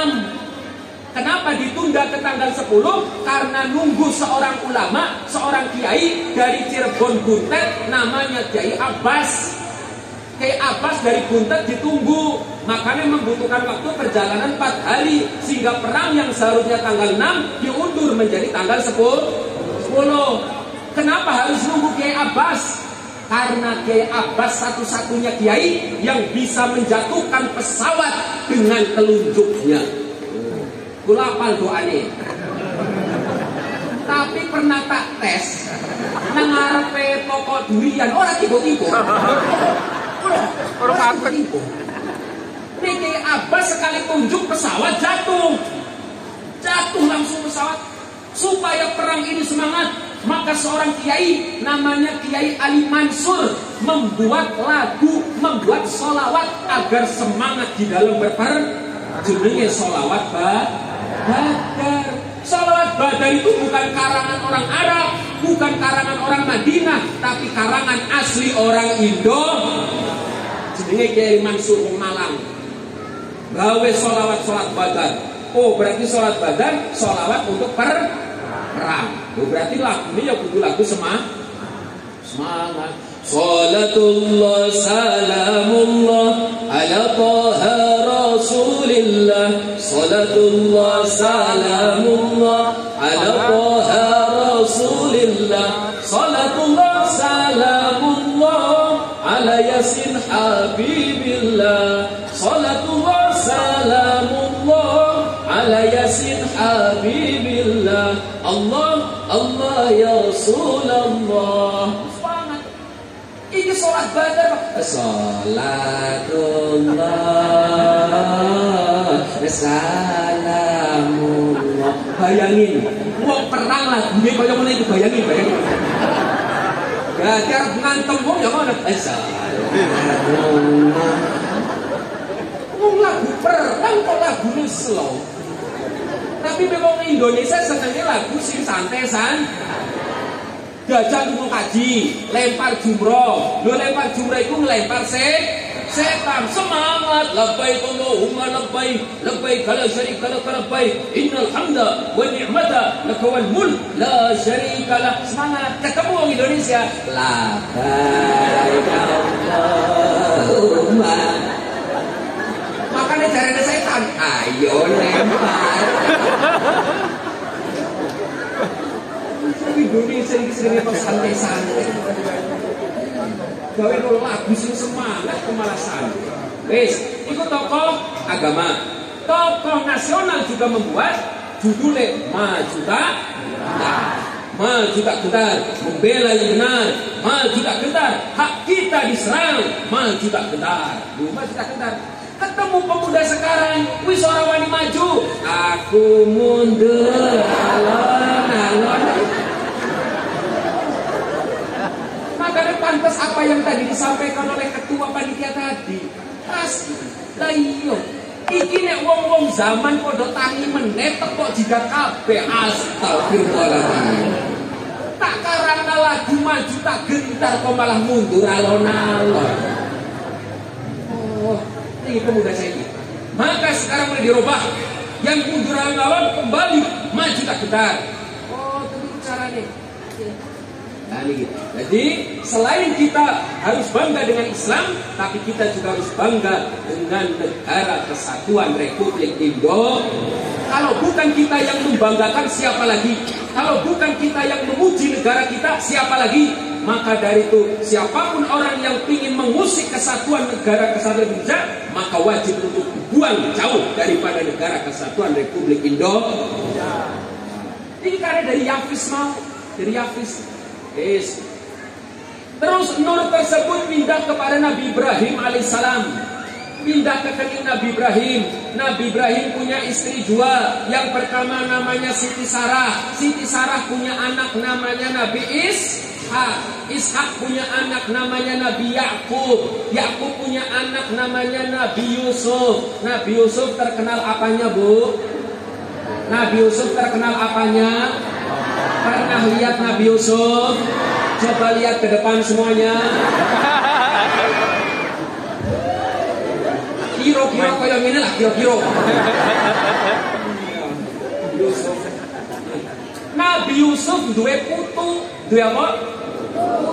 Kenapa ditunda ke tanggal 10? Karena nunggu seorang ulama, seorang kiai dari Cirebon Buntet, namanya Kiai Abbas. Kiai Abbas dari Buntet ditunggu, makanya membutuhkan waktu perjalanan 4 hari, sehingga perang yang seharusnya tanggal 6 diundur menjadi tanggal 10. Kenapa harus nunggu Kiai Abbas? Karena Kiai Abbas satu-satunya kiai yang bisa menjatuhkan pesawat dengan telunjuknya. Kula apal doane. Tapi pernah tak tes nang ngarepe pokok durian ora tiba-tiba. Ora tiba-tiba. Niki Abbas sekali tunjuk pesawat jatuh. Jatuh langsung pesawat. Supaya perang ini semangat, maka seorang kiai namanya Kiai Ali Mansur membuat lagu, membuat sholawat agar semangat di dalam berperang. Jenenge sholawat Badar. Sholawat Badar itu bukan karangan orang Arab, bukan karangan orang Madinah, tapi karangan asli orang Indo. Jenenge Kiai Mansur Malang. Gawe sholawat Badar. Oh, berarti sholat Badar sholawat untuk perang. Oh, berarti lagu ini ya kudu lagu semangat. Salatullah salamullah ala taha rasulillah. Salatullah salamullah ala taha rasulillah. Salatullah salamullah ala yasin habibillah. Salatullah salamullah ala yasin habibillah. Allah Allah ya Rasulullah. Ini sholat Badar. Salatullah salamullah. Bayangin, wong perang lah, gue kaya mana itu bayangin. Gajar ngantem wong ya mana? Salamullah. Wong lagu perang kok lagunya slow. Tapi memang Indonesia senangnya lagu sing santai. Gajah tunggu kaji, lempar jumroh. Lo lempar jumroh itu ngelempar setan. Semangat. Labbaik Allahumma labbaik, labbaik la syarika lak labbaik, innal hamda wa ni'mata lak wal mulk la syarika lak. Semangat. Ketemu orang Indonesia. Labbaik Allahumma. Makanya caranya setan. Ayo lempar. Indonesia ini sering santai-santai. Gawe lagu sing semangat kemalasan. Wes, itu tokoh agama. Tokoh nasional juga membuat judulnya Maju Tak Gentar, membela yang benar, maju tak gentar, hak kita diserang, maju tak gentar. Maju tak gentar. Ketemu pemuda sekarang, wis ora wani maju. Aku mundur, alon-alon. Makanya pantas apa yang tadi disampaikan oleh ketua panitia tadi. Pasti. Lah iya. Iki nek wong-wong zaman padha tangi meneh teko jigar kabeh. Astagfirullahaladzim. Tak karena lagu maju tak gentar kok malah mundur alon-alon. Oh, ini pemuda saya ini. Maka sekarang mulai dirubah. Yang mundur alon-alon kembali maju tak gentar. Oh, itu caranya. Nah, ini gitu. Jadi selain kita harus bangga dengan Islam, tapi kita juga harus bangga dengan negara kesatuan Republik Indonesia. Kalau bukan kita yang membanggakan, siapa lagi? Kalau bukan kita yang memuji negara kita, siapa lagi? Maka dari itu, siapapun orang yang ingin mengusik kesatuan negara kesatuan Indonesia, maka wajib untuk dibuang jauh daripada negara kesatuan Republik Indonesia. Ini karena dari Yafis mau, dari Yafis. Yes. Terus nur tersebut pindah kepada Nabi Ibrahim alaihissalam. Pindah ke kening Nabi Ibrahim. Nabi Ibrahim punya istri 2. Yang pertama namanya Siti Sarah. Siti Sarah punya anak namanya Nabi Ishak. Ishak punya anak namanya Nabi Yakub. Yakub punya anak namanya Nabi Yusuf. Nabi Yusuf terkenal apanya, Bu? Nabi Yusuf terkenal apanya? Pernah lihat Nabi Yusuf? Coba lihat ke depan semuanya. Kiro-kiro kayak gini lah, kiro-kiro. Yusuf. Nabi Yusuf duwe putu, duwe apa?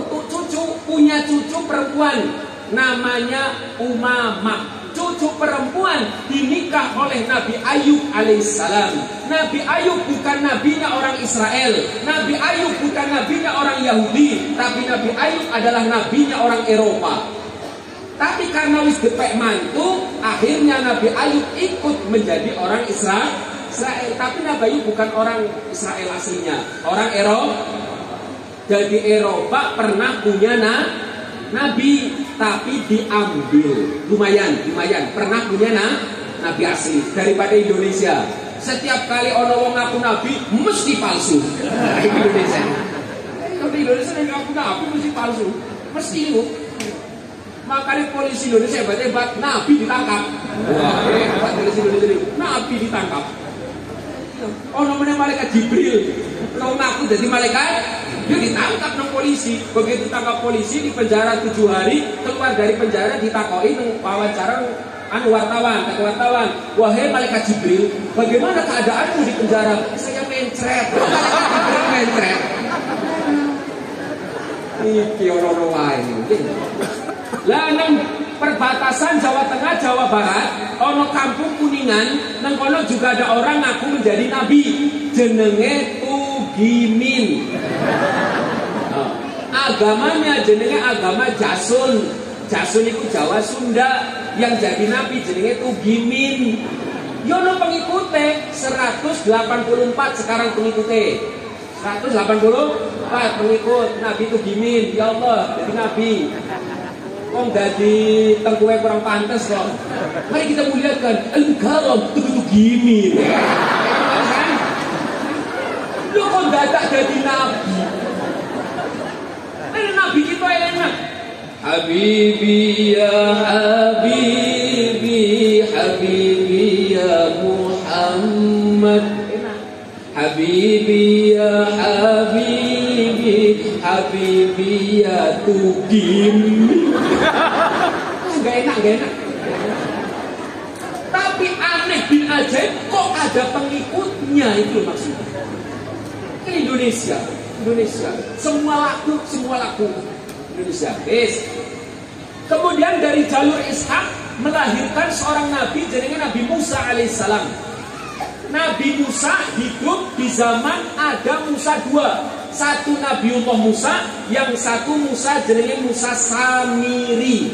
Putu cucu, punya cucu perempuan namanya Umamah. Cucu perempuan dinikah oleh Nabi Ayub alaihissalam. Nabi Ayub bukan nabinya orang Israel. Nabi Ayub bukan nabinya orang Yahudi, tapi Nabi Ayub adalah nabinya orang Eropa. Tapi karena wis depek mantu, akhirnya Nabi Ayub ikut menjadi orang Israel. Tapi Nabi Ayub bukan orang Israel aslinya, orang Eropa. Jadi Eropa pernah punya Nabi, tapi diambil. Lumayan pernah punya Nabi asli daripada Indonesia. Setiap kali ono wong ngaku nabi mesti palsu. Indonesia. Kalau di Indonesia yang ngaku nabi mesti palsu. Mesti itu. Makanya polisi Indonesia hebat, nabi ditangkap. Wah, hebat polisi Indonesia. Nabi ditangkap. Ono meneh malaikat Jibril. Kalau ngaku jadi malaikat, dia ditangkap nang polisi. Begitu tangkap polisi di penjara 7 hari, keluar dari penjara ditakoi nang wawancara wartawan. Wahai malaikat Jibril, bagaimana keadaanmu di penjara? Saya mencret. Mencret. Iki ora-ora wae. Lah nang perbatasan Jawa Tengah, Jawa Barat, ono kampung Kuningan, nang kono juga ada orang ngaku menjadi nabi, jenenge Tugimin. Agamanya jenenge agama Jasun. Jasun itu Jawa Sunda, yang jadi nabi jenenge Tugimin. Yono pengikutnya 184 sekarang pengikutnya. 184 pengikut Nabi Tugimin. Ya Allah, jadi nabi. Kok jadi tengkuwe kurang pantas kok. Mari kita muliakan Al-Karam Tugimin. Lu kok dadak jadi nabi? Nabi kita enak. Habibi ya Habibi, Habibi ya Muhammad. Habibi ya Habibi, Habibi ya Tugimin. Gak enak. Tapi aneh bin ajaib, kok ada pengikutnya, itu maksudnya. Ke Indonesia, semua laku Indonesia. Yes. Kemudian dari jalur Ishak melahirkan seorang nabi jenenge Nabi Musa alaihissalam. Nabi Musa hidup di zaman ada Musa 2. Satu Nabiullah Musa, yang satu Musa jenenge Musa Samiri.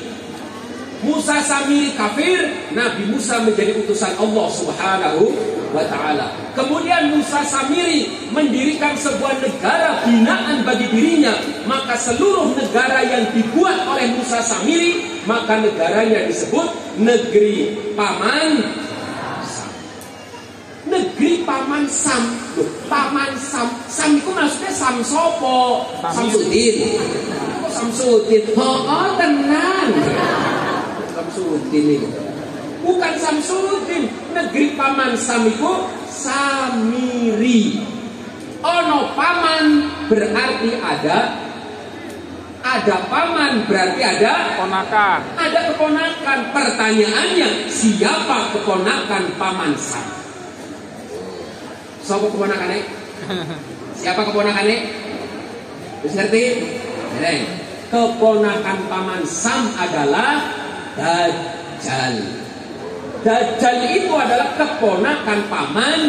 Musa Samiri kafir, Nabi Musa menjadi utusan Allah Subhanahu wa ta'ala. Kemudian Musa Samiri mendirikan sebuah negara binaan bagi dirinya. Maka seluruh negara yang dibuat oleh Musa Samiri, maka negaranya disebut negeri Paman Sam. Negeri Paman Sam. Loh, Paman Sam. Sam itu maksudnya Sam sopo? Samsudin. Kok Samsudin? Oh, tenang. Samsudin itu. Bukan Samsudin. Negeri Paman Sam itu Samiri. Ono paman berarti ada paman berarti ada Keponakan. Ada keponakan. Pertanyaannya, siapa keponakan Paman Sam? Siapa keponakannya? Siapa keponakannya? Bisa ngerti? Keponakan Paman Sam adalah Dajjal. Dajjal itu adalah keponakan paman.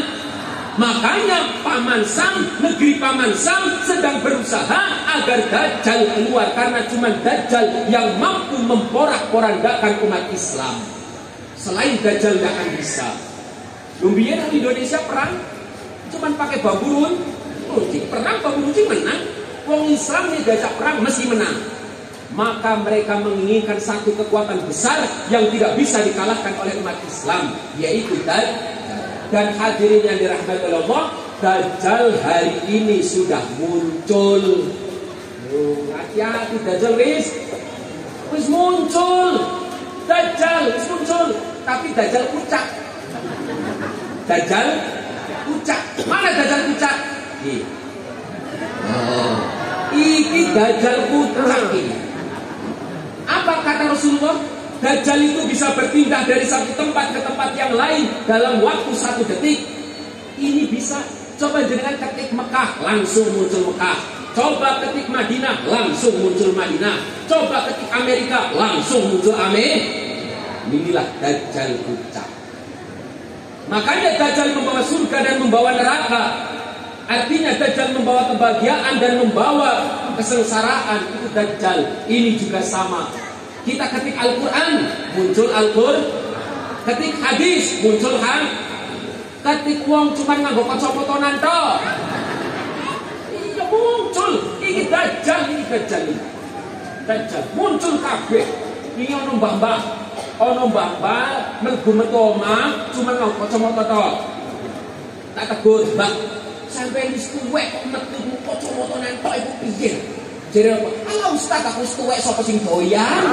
Makanya Paman Sam, negeri Paman Sam sedang berusaha agar Dajjal keluar. Karena cuma Dajjal yang mampu memporak-porandakan umat Islam. Selain Dajjal gak akan bisa. Lumbian di Indonesia perang cuman pakai bambu runcing. Perang bambu runcing menang. Wong Islam nih diajak perang mesti menang. Maka mereka menginginkan satu kekuatan besar yang tidak bisa dikalahkan oleh umat Islam, yaitu Dajjal. Dan hadirin yang dirahmati Allah, Dajjal hari ini sudah muncul. Hati-hati, Dajjal wis muncul. Dajjal wis muncul, tapi Dajjal pucak. Dajjal pucak. Mana Dajjal pucak? Iki Dajjal pucak ini. Apa kata Rasulullah? Dajjal itu bisa berpindah dari satu tempat ke tempat yang lain dalam waktu 1 detik. Ini bisa. Coba jenengan ketik Mekah, langsung muncul Mekah. Coba ketik Madinah, langsung muncul Madinah. Coba ketik Amerika, langsung muncul Amerika. Inilah Dajjal ucap. Makanya Dajjal membawa surga dan membawa neraka. Artinya Dajjal membawa kebahagiaan dan membawa kesengsaraan. Itu Dajjal. Ini juga sama. Kita ketik Al-Quran, muncul Al-Quran. Ketik hadis, muncul ketik wong cuma nganggo kacamataan tok. Iya muncul. Ini Dajjal, ini Dajjal. Dajjal muncul kabeh. Ini ono mbah-mbah. Ono mbak mlebu metu omah cuma nganggo kacamata tok. Tak tegur, "Mbak, sampai wis tuwek kok metu kacamata nang tok iku piye?" Jare apa? "Ala Ustaz, aku wis tuwek sapa sing doyan?"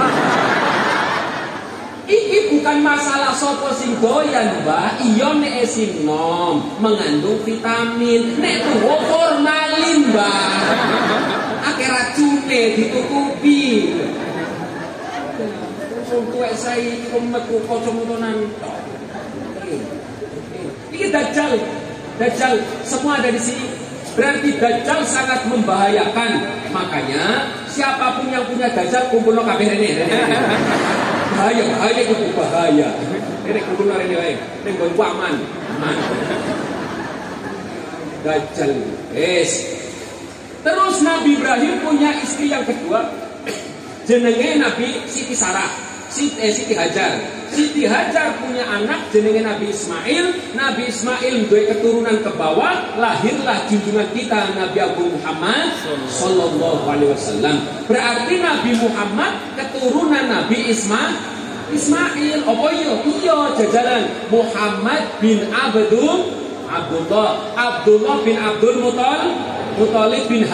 Iki bukan masalah sapa sing doyan, Mbak. Iya nek sing nom mengandung vitamin, nek tuwa formalin, Mbak. Akeh racune ditutupi. Tuwek saya metu kacamataan tok. Ini Dajjal. Dajjal semua ada di sini. Berarti Dajjal sangat membahayakan. Makanya siapapun yang punya Dajjal kumpul kabeh rene. Bahaya itu bahaya. Rene kumpul rene wae. Ning nggon aman. Dajjal. Terus Nabi Ibrahim punya istri yang kedua. Jenenge Nabi Siti Sarah. Siti Hajar. Siti Hajar punya anak jenenge Nabi Ismail. Nabi Ismail duwe keturunan ke bawah, lahirlah junjungan kita Nabi Agung Muhammad sallallahu alaihi wasallam. Berarti Nabi Muhammad keturunan Nabi Ismail. Apa iya? Iya, jajaran Muhammad bin Abdullah bin Abdul Muthalib bin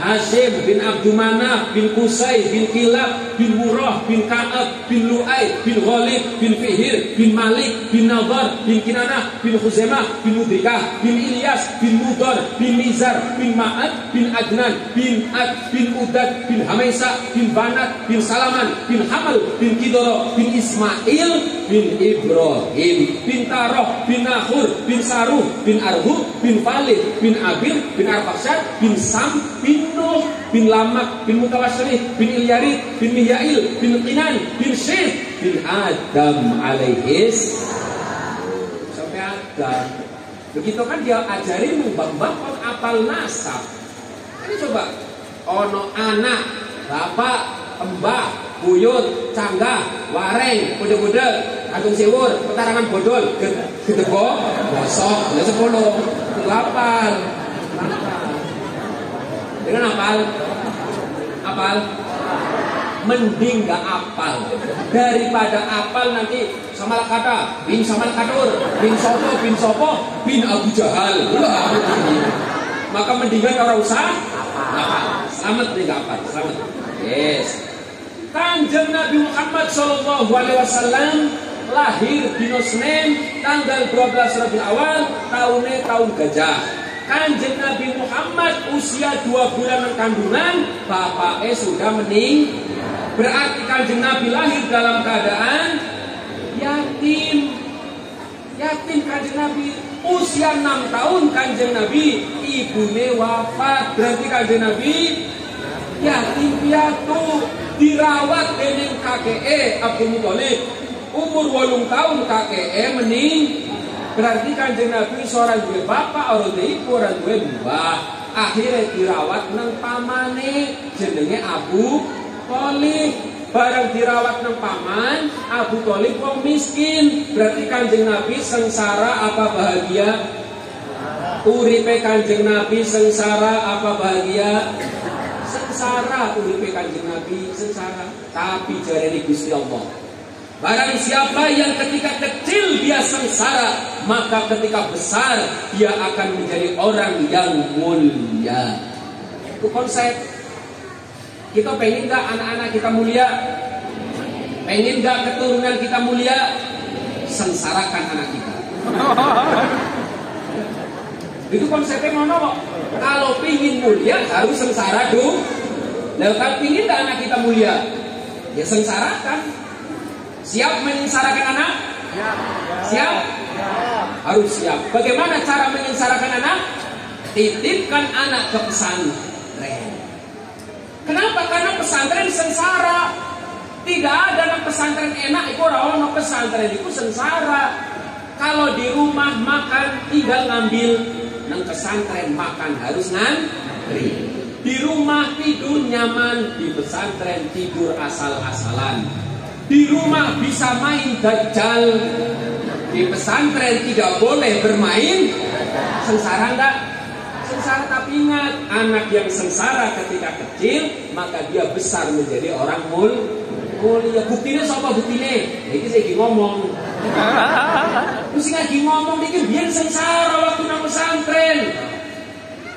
Hashim bin Abdul Manaf bin Qusay bin Kilab bin Murrah bin Ka'ab bin Lu'ay bin Ghalib bin Fihir bin Malik bin Nadar bin Kinanah bin Khuzaimah bin Mudrikah bin Ilyas bin Mudar bin Mizar bin Ma'ad bin Adnan bin Ad bin Udad bin Hamaisa bin Banat bin Salaman bin Hamal bin Kidoro bin Ismail bin Ibrahim bin Taroh bin Nahur bin Saruh bin Arhub bin Falid bin Abir bin Arfaksad bin Sam bin Nuh bin Lamak bin Mutawassilih bin Ilyarid bin Miyail bin Qinan bin Syed bin Adam alaihis sampai Adam. Begitu kan dia ajari mbak-mbak kon apal nasab. Ini coba ono anak, bapak, mbah, buyut, canggah, wareng, kuda-kuda, agung siwur, petarangan bodol, gedebo, bosok, 10, lapar. Dengan apal, mending gak apal daripada apal nanti sama kata bin sama kadur bin sopo bin Abu Jahal. Maka mendingan orang usah apal. Selamat nih gak apal, selamat. Yes. Kanjeng Nabi Muhammad sallallahu alaihi wasallam lahir di Senin tanggal 12 Rabiul Awal tahun gajah. Kanjeng Nabi Muhammad usia 2 bulan kandungan, bapaknya sudah meninggal. Berarti Kanjeng Nabi lahir dalam keadaan yatim. Yatim Kanjeng Nabi. Usia 6 tahun Kanjeng Nabi ibune wafat. Berarti Kanjeng Nabi yatim piatu, dirawat dening kakeke Abdul Muthalib. Umur 8 tahun kakeke meninggal. Berarti Kanjeng Nabi seorang duwe bapak, orang duwe ibu, orang duwe mbah. Akhirnya dirawat nang pamane jenenge Abu Thalib. Barang dirawat nang paman, Abu Thalib wong miskin. Berarti Kanjeng Nabi sengsara apa bahagia? Uripe Kanjeng Nabi sengsara apa bahagia? Sengsara uripe Kanjeng Nabi sengsara. Tapi jarene Gusti Allah, barang siapa yang ketika kecil dia sengsara, maka ketika besar dia akan menjadi orang yang mulia. Itu konsep. Kita pengen gak anak-anak kita mulia? Pengen gak keturunan kita mulia? Sengsarakan anak kita. Itu konsepnya mana kok? Kalau pingin mulia harus sengsara dong. Lalu kalau pingin gak anak kita mulia? Ya sengsarakan. Siap menyengsarakan anak? Siap? harus siap. Bagaimana cara menyengsarakan anak? Titipkan anak ke pesantren. Kenapa? Karena pesantren sengsara. Tidak ada anak pesantren enak. Itu orang pesantren itu sengsara. Kalau di rumah makan tinggal ngambil, nang pesantren makan harus ngantri. Di rumah tidur nyaman, di pesantren tidur asal-asalan. Di rumah bisa main dajjal, di pesantren tidak boleh bermain. Sengsara enggak? Sengsara, tapi ingat, anak yang sengsara ketika kecil, maka dia besar menjadi orang mulia. Buktinya siapa buktinya? Ini saya lagi ngomong. Terus lagi ngomong, dia biar sengsara waktu nang pesantren.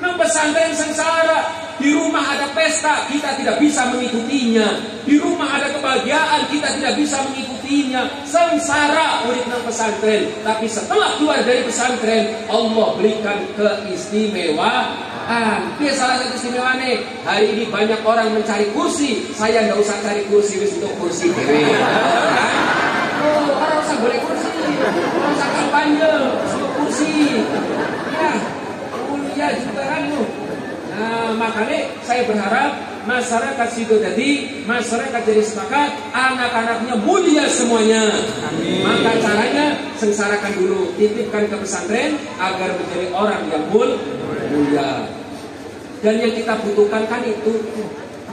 Nang pesantren sengsara. Di rumah ada pesta, kita tidak bisa mengikutinya. Di rumah ada kebahagiaan, kita tidak bisa mengikutinya. Sengsara murid nang pesantren. Tapi setelah keluar dari pesantren, Allah berikan keistimewaan. Dia salah satu istimewanya. Hari ini banyak orang mencari kursi. Saya nggak usah cari kursi, untuk kursi dewe. Orang usah boleh kursi, orang usah kampanye, untuk kursi. Ya, mulia juga kamu. Nah, makanya saya berharap masyarakat situ jadi masyarakat jadi sepakat, anak-anaknya mulia semuanya. Amin. Maka caranya sengsarakan dulu, titipkan ke pesantren agar menjadi orang yang mulia. Dan yang kita butuhkan kan itu,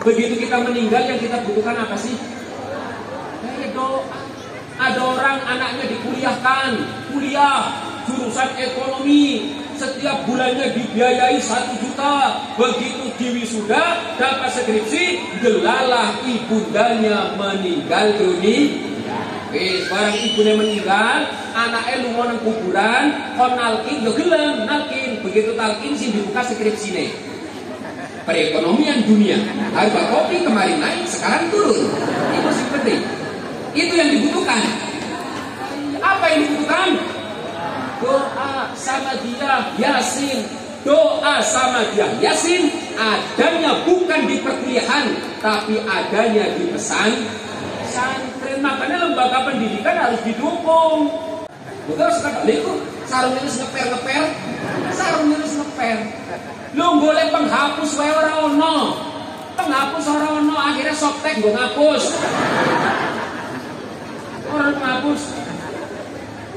begitu kita meninggal yang kita butuhkan apa sih? Doa. Ada orang anaknya dikuliahkan, kuliah jurusan ekonomi, setiap bulannya dibiayai 1 juta. Begitu diwisuda dapat skripsi, gelalah ibundanya meninggal dunia. Barang ibunya meninggal, anaknya lu mau nang kuburan, kon nalkin, yo gelem nalkin. Begitu talkin sih dibuka skripsine. Perekonomian dunia, harga kopi kemarin naik, sekarang turun. Itu sih penting. Itu yang dibutuhkan. Apa yang dibutuhkan? Doa sama dia Yasin. Doa sama dia Yasin adanya bukan di perkuliahan, tapi adanya di pesantren. Makanya lembaga pendidikan harus didukung. Betul sekali. Itu sarung ini ngeper. Sarung ini ngeper. Lu boleh penghapus wae ora ono. Penghapus ora ono, akhirnya softtek nggo ngapus. Orang menghapus.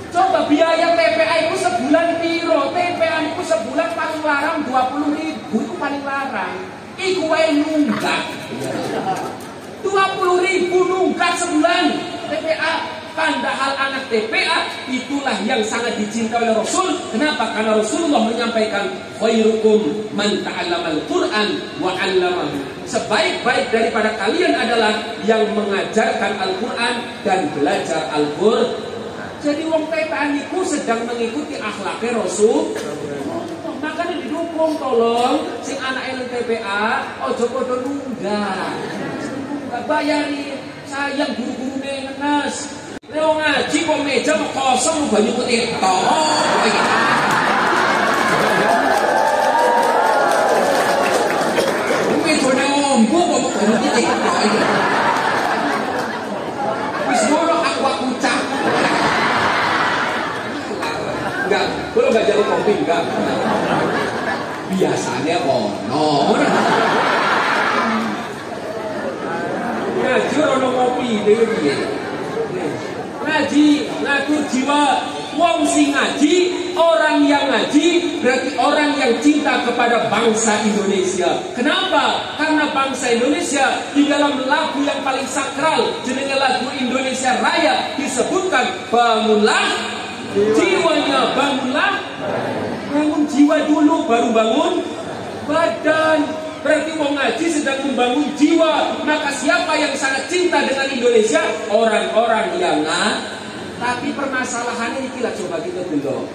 Coba biaya TPA itu sebulan piro? TPA itu sebulan paling larang 20.000 itu paling larang. Iku wae nunggak. 20.000 nunggak sebulan TPA. Padahal anak TPA itulah yang sangat dicintai oleh Rasul. Kenapa? Karena Rasulullah menyampaikan khairukum man ta'allamal Qur'an wa 'allamahu. Sebaik-baik daripada kalian adalah yang mengajarkan Al-Qur'an dan belajar Al-Qur'an. Jadi wong TPA niku sedang mengikuti akhlaknya Rasul. Makanya didukung, tolong sing anake nang TPA ojo padha nunggak. Bayari, sayang guru-gurune ngenes. Leo ngaji kok meja mau kosong banyu putih tok. Mejane ombo kok banyu putih tok. Wis ngono aku kucak. Enggak, kalau enggak jadi kopi enggak. Biasanya ono. Ngaji ono ngopi dhewe piye? Ngaji, ngatur jiwa. Wong sing ngaji, orang yang ngaji berarti orang yang cinta kepada bangsa Indonesia. Kenapa? Karena bangsa Indonesia di dalam lagu yang paling sakral, jenenge lagu Indonesia Raya, disebutkan bangunlah jiwanya, bangunlah. Bangun jiwa dulu baru bangun badan. Berarti wong ngaji sedang membangun jiwa. Maka siapa yang sangat cinta dengan Indonesia? Orang-orang yang tapi permasalahannya ini lah, coba kita dulu.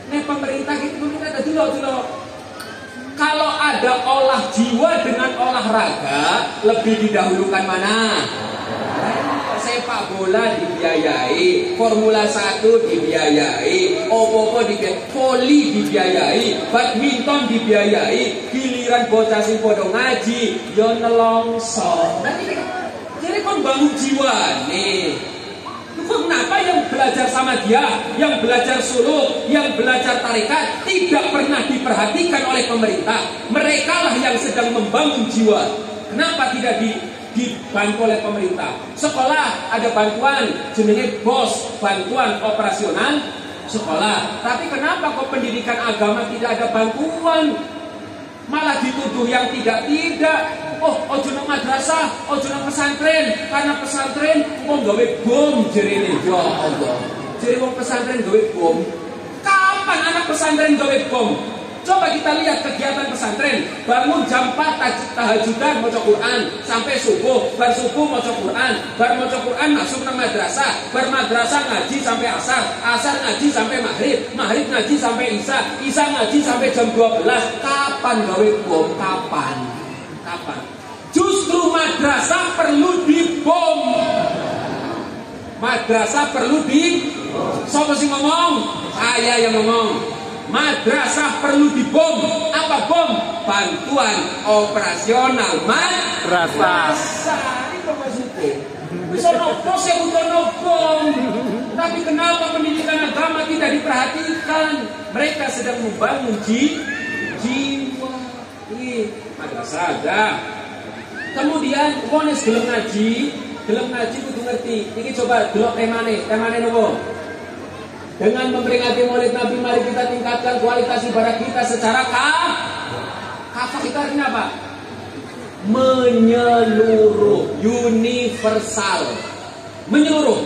Nih pemerintah kita ada dulu. Kalau ada olah jiwa dengan olahraga, lebih didahulukan mana? Sepak bola dibiayai, Formula 1 dibiayai, opo-opo dibiayai, voli dibiayai, badminton dibiayai, giliran bocah sing padha ngaji yo nelongso. Jadi kon bangun jiwa nih. Kenapa yang belajar sama dia, yang belajar suluk, yang belajar tarekat tidak pernah diperhatikan oleh pemerintah? Mereka lah yang sedang membangun jiwa. Kenapa tidak dibantu oleh pemerintah? Sekolah ada bantuan, jenenge BOS, bantuan operasional sekolah. Tapi kenapa kok pendidikan agama tidak ada bantuan? Malah dituduh yang tidak. Oh, ojo nang madrasah, ojo nang pesantren, karena pesantren wong gawe bom jerene. Ya Allah. Jere wong pesantren gawe bom. Kapan anak pesantren gawe bom? Coba kita lihat kegiatan pesantren. Bangun jam 4 tahajudan maca Quran sampai subuh, bar subuh maca Quran, bar maca Quran masuk nang madrasah, bar madrasah ngaji sampai asar, asar ngaji sampai maghrib, maghrib ngaji sampai isya, isya ngaji sampai jam 12. Kapan gawe bom? Kapan? Justru madrasah perlu dibom. Madrasah perlu Siapa sih ngomong? Saya yang ngomong. Madrasah perlu dibom. Apa bom? Bantuan operasional madrasah. Itu maksudnya. Bisa nopo saya bukan bom. Tapi kenapa pendidikan agama tidak diperhatikan? Mereka sedang membangun jiwa. Ini madrasah ada. Kemudian wones gelem ngaji kudu ngerti. Ini coba delok temane nopo? Dengan memperingati Maulid Nabi, mari kita tingkatkan kualitas ibadah kita secara kafah. Itu artinya apa? Menyeluruh, universal. Menyeluruh.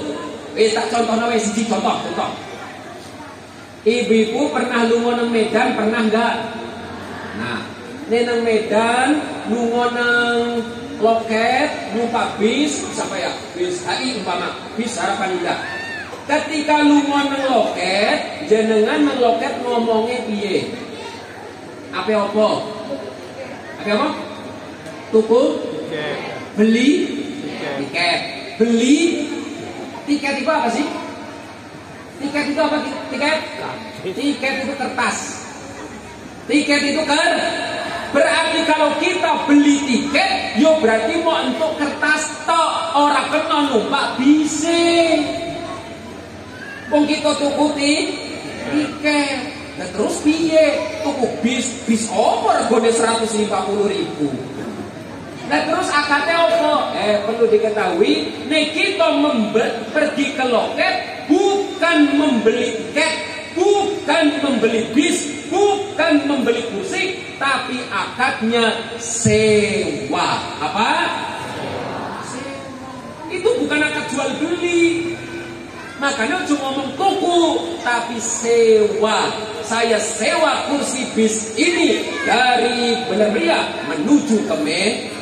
Tak contohnya siji contoh. Ibu-ibu pernah lunga nang Medan, pernah enggak? Nah, nang Medan lunga nang loket, numpak bis, siapa ya? Bis HI umpama, bis Harapan Indah. Ketika lunga nang loket, jenengan nang loket ngomongnya piye? Apa? Tuku? Beli? Tiket. Beli? Tiket itu apa sih? Tiket itu apa? Tiket itu kertas. Tiket itu berarti kalau kita beli tiket, yo berarti mau untuk kertas tok, ora kena numpak bise. Wong kita tuku tiket, nah terus piye? Tuku bis opo regane 150.000. Nah terus akadnya apa? Perlu diketahui, nek kita pergi ke loket bukan membeli tiket, bukan membeli bis, bukan membeli kursi, tapi akadnya sewa. Apa? Sewa. Itu bukan akad jual beli. Makanya cuma ngomong tuku, tapi sewa. Saya sewa kursi bis ini dari Bener Meriah menuju ke Medan.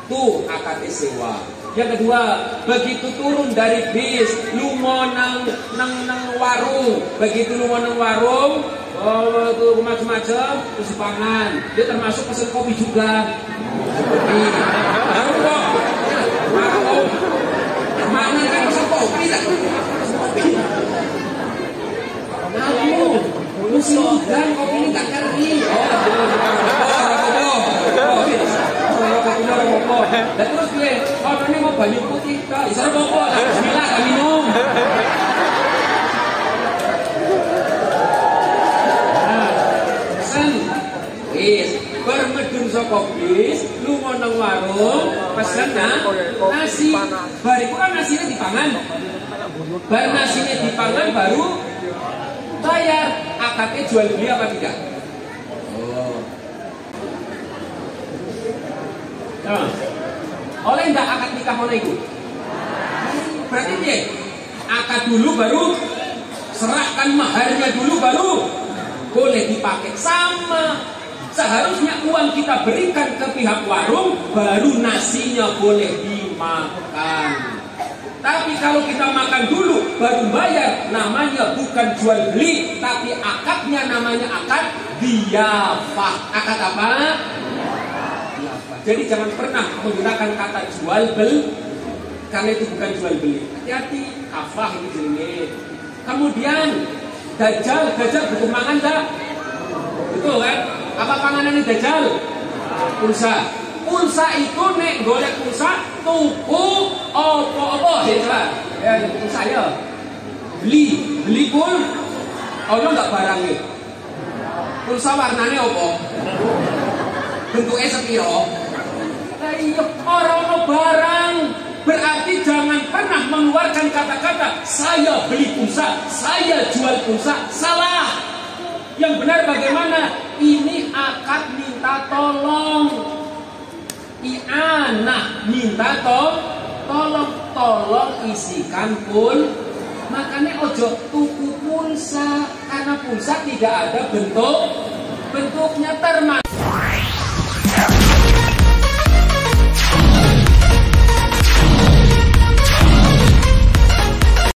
Tuh akadnya sewa. Yang kedua, begitu turun dari bis, lunga nang warung. Begitu lunga nang warung, itu macam-macam, terus pangan. Dia termasuk pesen kopi juga. Kopi. Baru kok. Mana kan pesen kopi tak? Aku musim hujan kopi ini gak kering. Dan terus gue, kalau ini mau banyu putih, bisa apa? Bismillah, minum. Pesen, bermedun saka bis, lunga nang warung, pesen nasi. Bariku kan nasinya dipangan. Bar nasinya dipangan baru bayar. Akadnya jual beli apa tidak? Oleh enggak akad nikah mana itu? Berarti dia akad dulu baru serahkan maharnya dulu baru boleh dipakai. Sama seharusnya uang kita berikan ke pihak warung baru nasinya boleh dimakan. Tapi kalau kita makan dulu baru bayar, namanya bukan jual beli, tapi akadnya namanya akad diyafah. Akad apa? Jadi jangan pernah menggunakan kata jual beli, karena itu bukan jual beli. Hati-hati, kafah ini jenenge. Kemudian dajjal butuh mangan enggak? Betul kan? Apa panganan ini dajjal? Pulsa. Pulsa itu nek golek pulsa tuku opo-opo, ya coba. Ya, pulsa ya. Beli pul. Ono nggak barangnya? Pulsa warnanya apa? Bentuknya sepiro? Nah, iya, orang barang. Berarti jangan pernah mengeluarkan kata-kata saya beli pulsa, saya jual pulsa. Salah. Yang benar bagaimana? Ini akad minta tolong. I'anah minta tolong isikan pul. Makanya ojo tuku pulsa, karena pulsa tidak ada bentuknya termasuk.